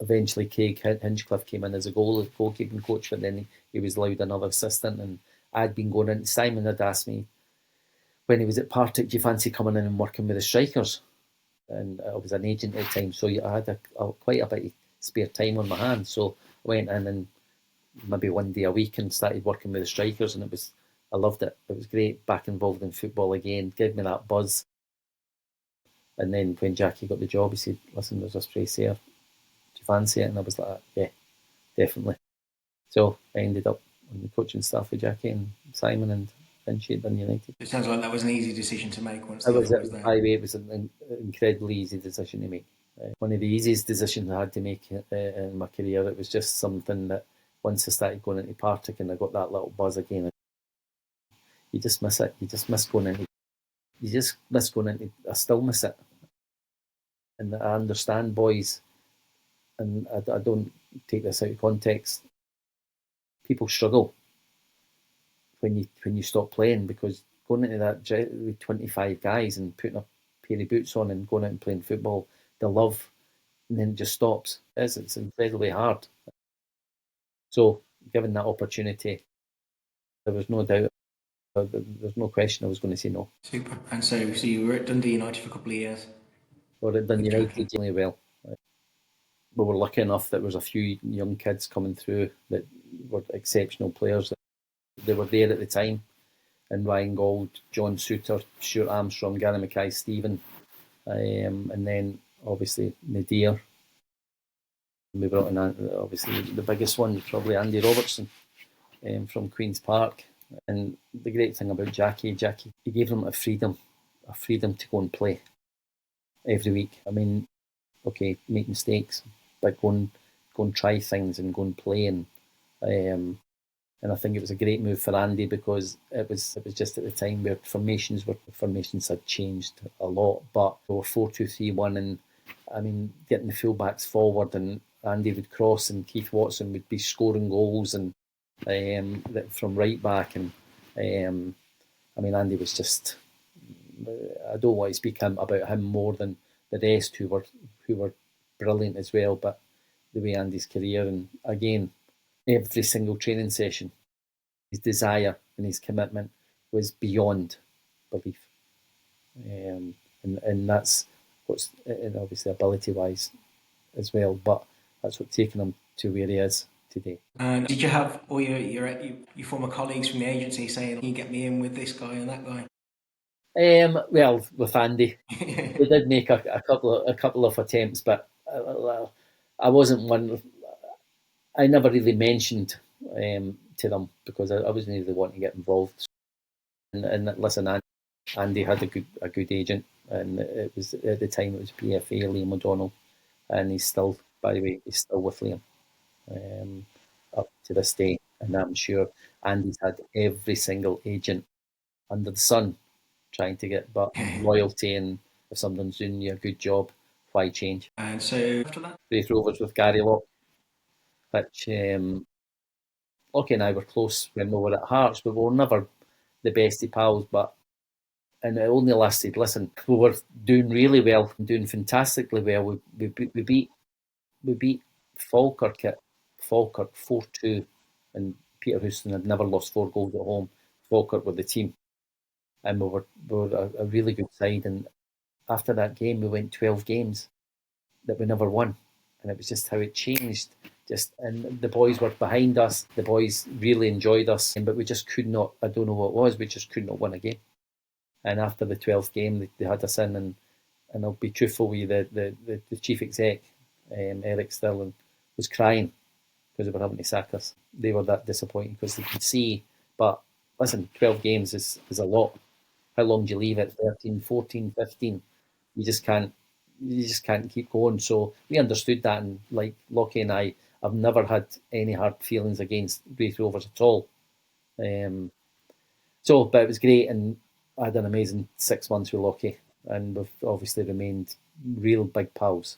eventually Craig Hinchcliffe came in as a goalkeeping coach, but then he was allowed another assistant, and I'd been going in. Simon had asked me when he was at Partick, do you fancy coming in and working with the strikers? And I was an agent at the time, so I had quite a bit of spare time on my hands. So I went in and maybe one day a week and started working with the strikers, and I loved it. It was great, back involved in football again, gave me that buzz. And then when Jackie got the job, he said, listen, there's this place here, do you fancy it? And I was like, yeah, definitely. So I ended up on the coaching staff with Jackie and Simon and Finchy at Dun United. It sounds like that was an easy decision to make once the offer was there. It was an incredibly easy decision to make. One of the easiest decisions I had to make in my career. It was just something that once I started going into Partick and I got that little buzz again, you just miss it. You just miss going into. I still miss it. And I understand boys, and I don't take this out of context. people struggle when you stop playing, because going into that with 25 guys and putting a pair of boots on and going out and playing football, the love, and then it just stops. It's incredibly hard. So given that opportunity, there was no doubt, there's no question I was going to say no. Super. And so you were at Dundee United for a couple of years? Or at Dundee United, really well. We were lucky enough that there was a few young kids coming through that were exceptional players. They were there at the time, and Ryan Gold, John Souter, Stuart Armstrong, Gary Mackay-Stephen, and then obviously Nadir. We brought in, obviously the biggest one, probably Andy Robertson, from Queen's Park. And the great thing about Jackie, he gave them a freedom to go and play every week. I mean, okay, make mistakes, but go and try things and go and play. And I think it was a great move for Andy, because it was just at the time where formations had changed a lot, but we were 4-2-3-1, and I mean, getting the fullbacks forward, and Andy would cross, and Keith Watson would be scoring goals, and from right back, and I mean, Andy was just, I don't want to speak about him more than the rest who were brilliant as well, but the way Andy's career, and again, every single training session, his desire and his commitment was beyond belief, and that's what's, and obviously ability wise as well, but that's what's taken him to where he is today. And did you have all your former colleagues from the agency saying, "Can you get me in with this guy and that guy"? Well, with Andy, we did make a couple of attempts, but I wasn't one. I never really mentioned to them, because I wasn't really wanting to get involved. And listen, Andy had a good agent, and it was at the time it was PFA, Liam O'Donnell, and he's still, by the way, he's still with Liam up to this day. And I'm sure Andy's had every single agent under the sun trying to get but loyalty, and if someone's doing you a good job, why change? And so after that, Wraith Rovers with Gary Locke, which Lockie and I were close when we were at Hearts, but we were never the best of pals. And it only lasted. Listen, we were doing really well, doing fantastically well. We beat Falkirk at Falkirk 4-2, and Peter Houston had never lost 4 goals at home. Falkirk were the team, and we were a really good side. And after that game, we went 12 games that we never won, and it was just how it changed. And the boys were behind us. The boys really enjoyed us, but we just could not. I don't know what it was. We just could not win a game. And after the 12th game, they had us in, and I'll be truthful with you, the chief exec, Eric Stirling, was crying because they were having to sack us. They were that disappointed because they could see. But listen, 12 games is a lot. How long do you leave it? 13, 14, 15? You just can't keep going. So we understood that, and like Lockie and I, I've never had any hard feelings against Wraith Rovers at all. But it was great, and I had an amazing 6 months with Lockie, and we've obviously remained real big pals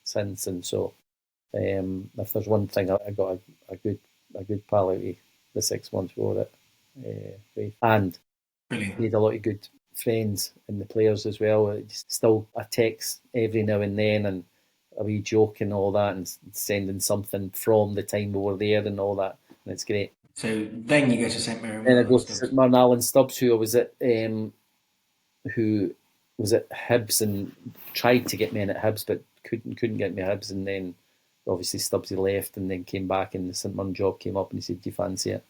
since. And so, if there's one thing, I got a good pal out of the 6 months we were at Wraith, and brilliant. Made a lot of good friends in the players as well. Still a text every now and then, and a wee joke and all that, and sending something from the time we were there and all that, and it's great. So then you go to St Mary. Then I go to St Mirren Alan Stubbs, who was at Hibs and tried to get me in at Hibs, but couldn't get me at Hibs, and then obviously Stubbsy left and then came back, and the St Mirren job came up, and he said, "Do you fancy it?"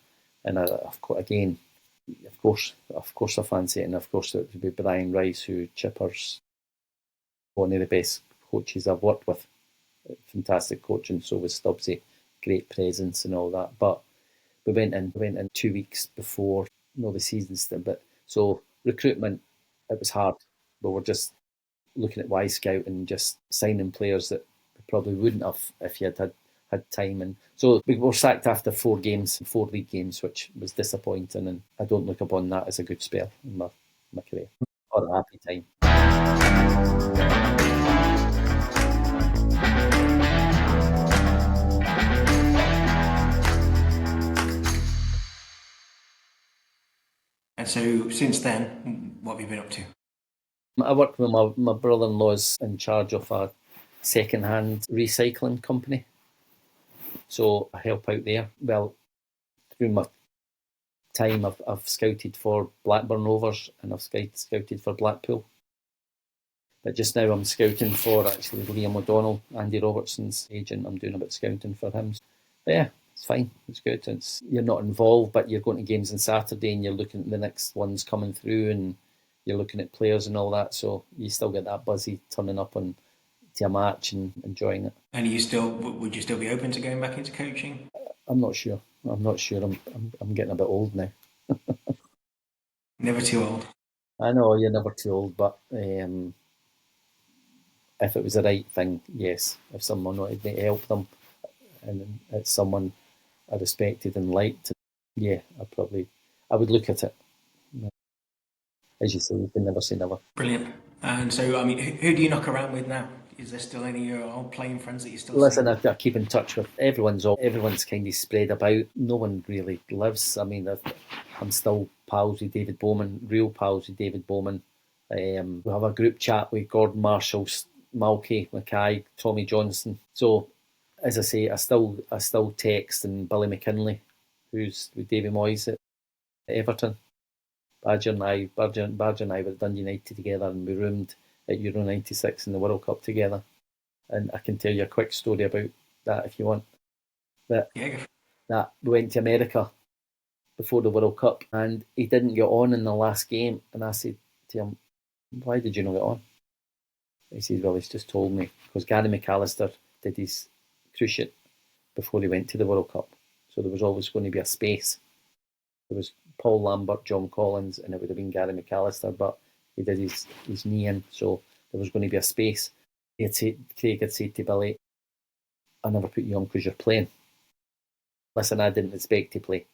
And of course I fancy it, and of course it would be Brian Rice, who Chipper's one of the best coaches I've worked with. Fantastic coach, and so was Stubbsy, great presence and all that. But we went in 2 weeks before the season started. But so recruitment, it was hard. We were just looking at Y-Scout and just signing players that we probably wouldn't have if you had time. And so we were sacked after 4 league games, which was disappointing, and I don't look upon that as a good spell in my career or a happy time. And so since then, what have you been up to? I work with my brother-in-law's in charge of a second-hand recycling company. So I help out there. Well, through my time, I've scouted for Blackburn Rovers and I've scouted for Blackpool. But just now I'm scouting for actually Liam O'Donnell, Andy Robertson's agent. I'm doing a bit of scouting for him. But yeah, it's fine. It's good. You're not involved, but you're going to games on Saturday and you're looking at the next ones coming through and you're looking at players and all that. So you still get that buzzy turning up to a match and enjoying it. And would you still be open to going back into coaching? I'm not sure. I'm getting a bit old now. Never too old. I know you're never too old, but if it was the right thing, yes. If someone wanted me to help them and it's someone I respected and liked, yeah, I would look at it. As you say, you can never say never. Brilliant. And so, I mean, who do you knock around with now? Is there still any of your old playing friends that you still Listen, see? I keep in touch with everyone's kind of spread about. No one really lives. I mean, I'm still pals with David Bowman, real pals with David Bowman. We have a group chat with Gordon Marshall, Malky, Mackay, Tommy Johnson. So, as I say, I still text and Billy McKinley, who's with Davy Moyes at Everton. Badger and I were at Dundee United together and we roomed at Euro 96 in the World Cup together. And I can tell you a quick story about that if you want. That we went to America before the World Cup and he didn't get on in the last game. And I said to him, why did you not get on? He said, well, he's just told me. Because Gary McAllister did his cruciate before he went to the World Cup. So there was always going to be a space. There was Paul Lambert, John Collins, and it would have been Gary McAllister, but he did his knee in, so there was going to be a space. Craig had said to Billy, I never put you on because you're playing. Listen, I didn't expect to play.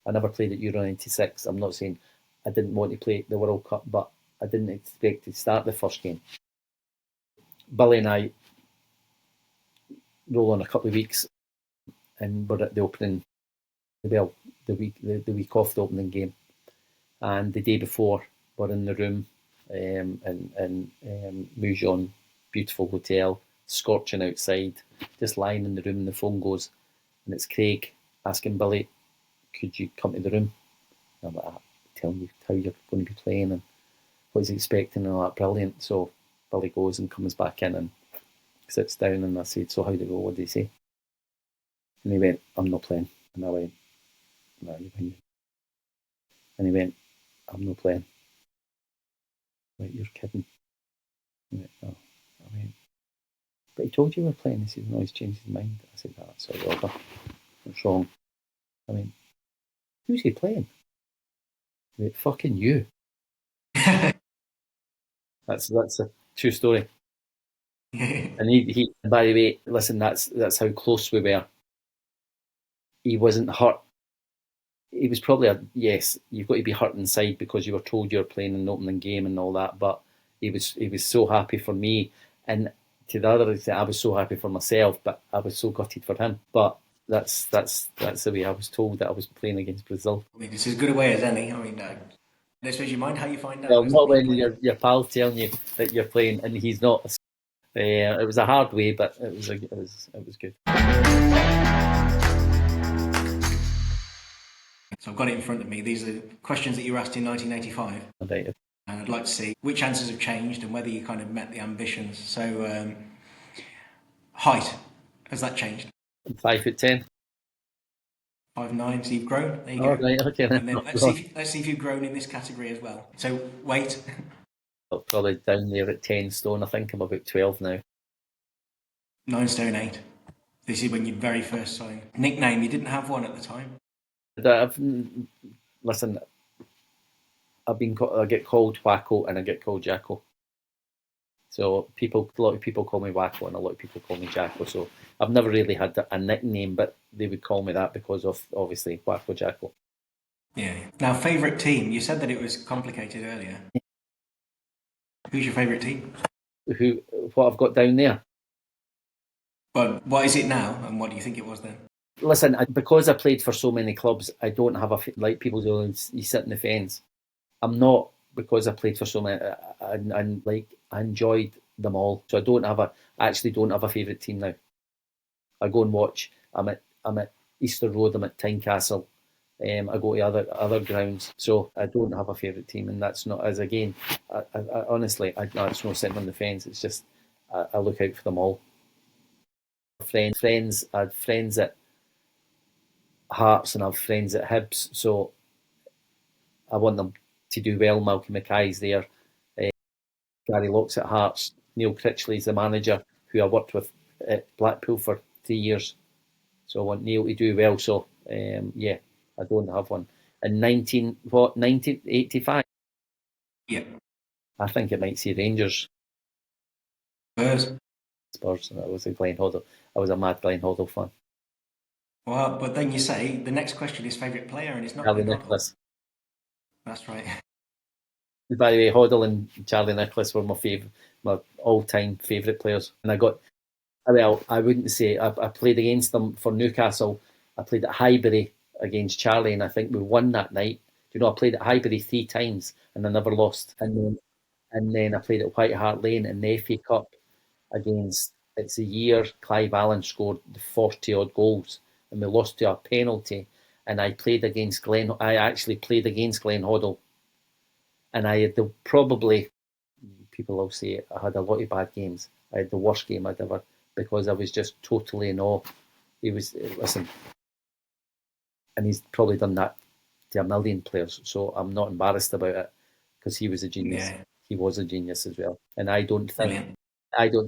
I never played at Euro 96. I'm not saying I didn't want to play the World Cup, but I didn't expect to start the first game. Billy and I roll on a couple of weeks and we're at the opening, the week off the opening game. And the day before, we're in the room in Moujon, beautiful hotel, scorching outside, just lying in the room and the phone goes, and it's Craig asking Billy, could you come to the room? And I'm like, telling you how you're going to be playing and what he's expecting and all that, brilliant. So Billy goes and comes back in and sits down and I said, so how did it go? What did he say? And he went, I'm not playing. And I went, no, you win. And he went, I'm not playing. Like, you're kidding. He went, no. I went, but he told you you were playing. He said, no, he's changed his mind. I said, no, that's all over. What's wrong? I went, who's he playing? He went, fucking you. That's a true story. And he by the way, listen, that's how close we were. He wasn't hurt. He was probably yes, you've got to be hurt inside because you were told you were playing an opening game and all that, but he was so happy for me, and to the other extent I was so happy for myself, but I was so gutted for him. But that's the way I was told that I was playing against Brazil. I mean, it's as good a way as any. I mean, I suppose you mind how you find out. Well, not when your pal's telling you that you're playing and he's not. It was a hard way, but it was good. So I've got it in front of me. These are questions that you were asked in 1985. Right. And I'd like to see which answers have changed and whether you kind of met the ambitions. So, height, has that changed? 5'10". 5'9", so you've grown. There you go. Right, okay. And then let's see if you've grown in this category as well. So weight. Probably down there at 10 stone. I think I'm about 12 now. 9 stone 8. This is when you very first signed. Nickname, you didn't have one at the time. Listen, I get called Wacko and I get called Jacko. So a lot of people call me Wacko and a lot of people call me Jacko. So I've never really had a nickname, but they would call me that because of obviously Wacko Jacko. Yeah. Now, favourite team. You said that it was complicated earlier. Who's your favourite team? What I've got down there. But what is it now, and what do you think it was then? Listen, because I played for so many clubs, I don't have like people do. You sit in the fence. I'm not, because I played for so many, and like I enjoyed them all. So I actually don't have a favourite team now. I go and watch. I'm at Easter Road. I'm at Tynecastle. I go to other grounds. So I don't have a favourite team, and that's not as again. I honestly, it's not sitting on the fence. It's just I look out for them all. Friends. I had friends at Hearts and I have friends at Hibs. So I want them to do well. Malcolm Mackay's there. Gary Locke's at Hearts. Neil Critchley's the manager who I worked with at Blackpool for 3 years. So I want Neil to do well. So yeah, I don't have one. In 1985, Yeah. I think it might say Rangers. Spurs. Spurs. And I was a Glenn Hoddle. I was a mad Glenn Hoddle fan. Well, but then you say the next question is favourite player, and it's not Charlie Glenn Hoddle. Nicholas. That's right. By the way, Hoddle and Charlie Nicholas were my all-time favourite players. And I wouldn't say I played against them for Newcastle. I played at Highbury against Charlie, and I think we won that night. Do you know, I played at Highbury 3 times and I never lost. And then I played at White Hart Lane in the FA Cup against. It's a year Clive Allen scored 40 odd goals, and we lost to a penalty. And I actually played against Glenn Hoddle, and I had probably, people will say I had a lot of bad games. I had the worst game I'd ever, because I was just totally in awe. Listen, and he's probably done that to a million players, so I'm not embarrassed about it, because he was a genius. Yeah. He was a genius as well, and I don't Brilliant.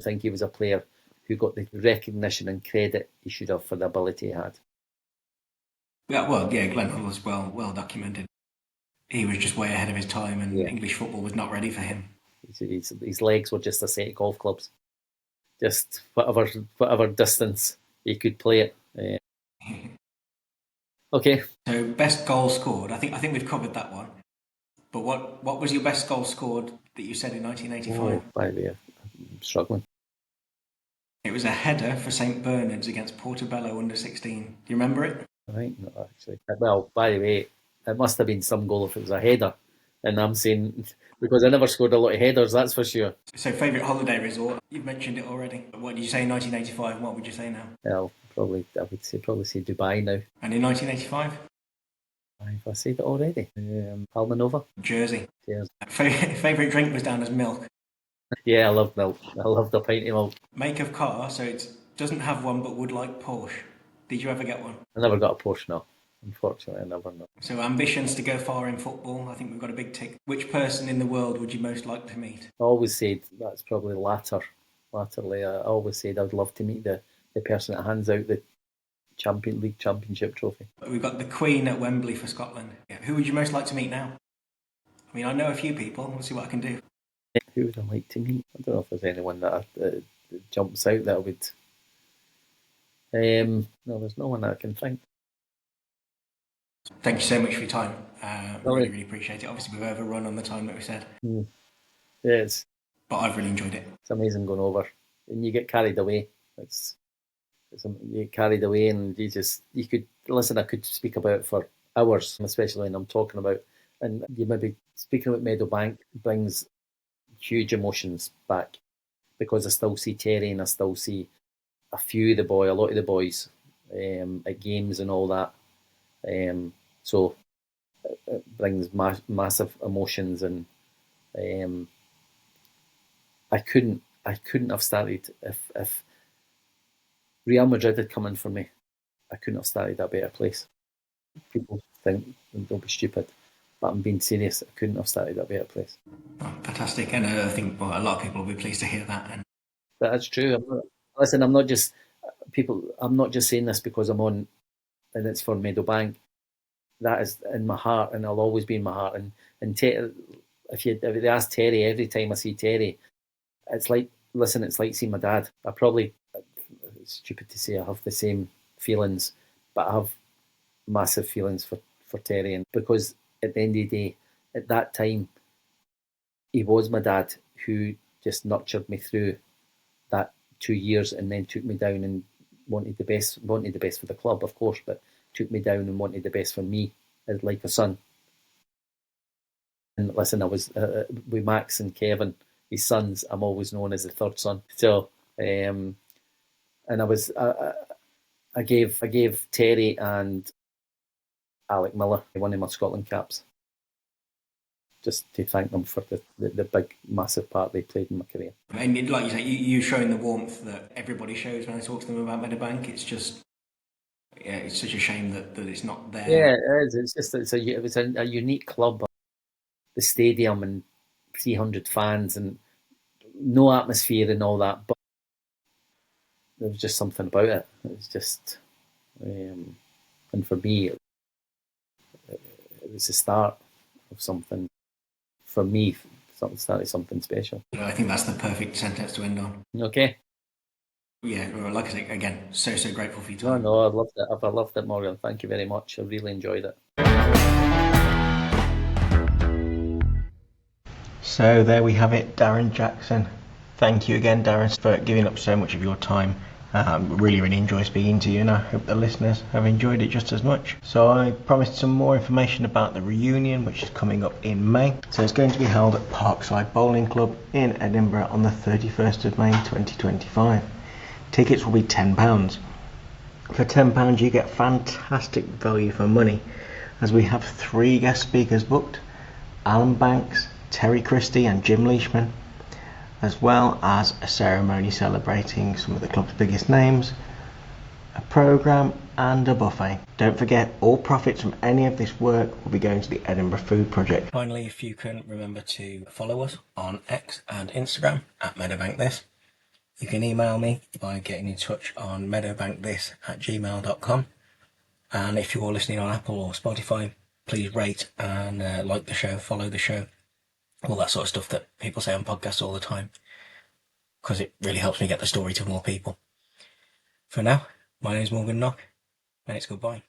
think he was a player who got the recognition and credit he should have for the ability he had. Yeah, well, yeah, Glenn Hoddle was well documented. He was just way ahead of his time, and Yeah. English football was not ready for him. His legs were just a set of golf clubs, just whatever distance he could play it. Okay. So best goal scored. I think we've covered that one. But what was your best goal scored that you said in 1985? Oh, by the way, I'm struggling. It was a header for St Bernard's against Portobello under 16. Do you remember it? Right, no, actually. Well, by the way, it must have been some goal if it was a header. And I'm saying, because I never scored a lot of headers, that's for sure. So favourite holiday resort? You've mentioned it already. What did you say in 1985? What would you say now? Well, I would probably say Dubai now. And in 1985? Have I said it already? Palmanova. Jersey. Cheers. Favourite drink was down as milk. Yeah, I love milk. I love the pint of milk. Make of car, so it doesn't have one but would like Porsche. Did you ever get one? I never got a Porsche, no. Unfortunately, I never know. So ambitions to go far in football. I think we've got a big tick. Which person in the world would you most like to meet? I always said that's probably latterly. I always said I'd love to meet the person that hands out the League Championship trophy. We've got the Queen at Wembley for Scotland. Yeah. Who would you most like to meet now? I mean, I know a few people. We'll see what I can do. Who would I like to meet? I don't know if there's anyone that jumps out that I would. No, there's no one that I can think. Thank you so much for your time. Really appreciate it. Obviously, we've overrun on the time that we said. Yeah, but I've really enjoyed it. It's amazing going over, and you get carried away. You get carried away, and you could listen. I could speak about it for hours, especially when I'm talking about. And you maybe speaking about Meadowbank brings huge emotions back, because I still see Terry and I still see a lot of the boys at games and all that. So it brings massive emotions, and I couldn't have started if Real Madrid had come in for me. I couldn't have started at a better place. People think they'll be stupid, but I'm being serious. I couldn't have started at a better place. Oh, fantastic, and I think a lot of people will be pleased to hear that. And but that's true. I'm not just saying this because I'm on, and it's for Meadowbank. That is in my heart, and I'll always be in my heart. And if they ask Terry, every time I see Terry, it's like seeing my dad. It's stupid to say I have the same feelings, but I have massive feelings for Terry, and because at the end of the day, at that time, he was my dad who just nurtured me through that 2 years, and then took me down and wanted the best for the club, of course, but took me down and wanted the best for me as like a son. And listen, I was with Max and Kevin, his sons. I'm always known as the third son. So, and I gave Terry and Alec Miller one of my Scotland caps, just to thank them for the big, massive part they played in my career. And like you say, you're showing the warmth that everybody shows when I talk to them about Meadowbank. It's just, yeah, it's such a shame that it's not there. Yeah, it is. It's just it was a unique club. The stadium and 300 fans and no atmosphere and all that, but there was just something about it. It was just, and for me, it was the start of something. For me, started something special. I think that's the perfect sentence to end on. Okay. Yeah, like I say, again, so grateful for your time. No, I loved it. I loved it, Morgan. Thank you very much. I really enjoyed it. So there we have it, Darren Jackson. Thank you again, Darren, for giving up so much of your time. Really enjoy speaking to you, and I hope the listeners have enjoyed it just as much. So I promised some more information about the reunion, which is coming up in May. So it's going to be held at Parkside Bowling Club in Edinburgh on the 31st of May 2025. Tickets will be £10. For £10 you get fantastic value for money, as we have 3 guest speakers booked: Alan Banks, Terry Christie and Jim Leishman, as well as a ceremony celebrating some of the club's biggest names, a programme and a buffet. Don't forget, all profits from any of this work will be going to the Edinburgh Food Project. Finally, if you can remember to follow us on X and Instagram at MeadowbankThis. You can email me by getting in touch on meadowbankthis@gmail.com. And if you're listening on Apple or Spotify, please rate and like the show, follow the show, all that sort of stuff that people say on podcasts all the time, because it really helps me get the story to more people. For now, my name is Morgan Knock, and it's goodbye.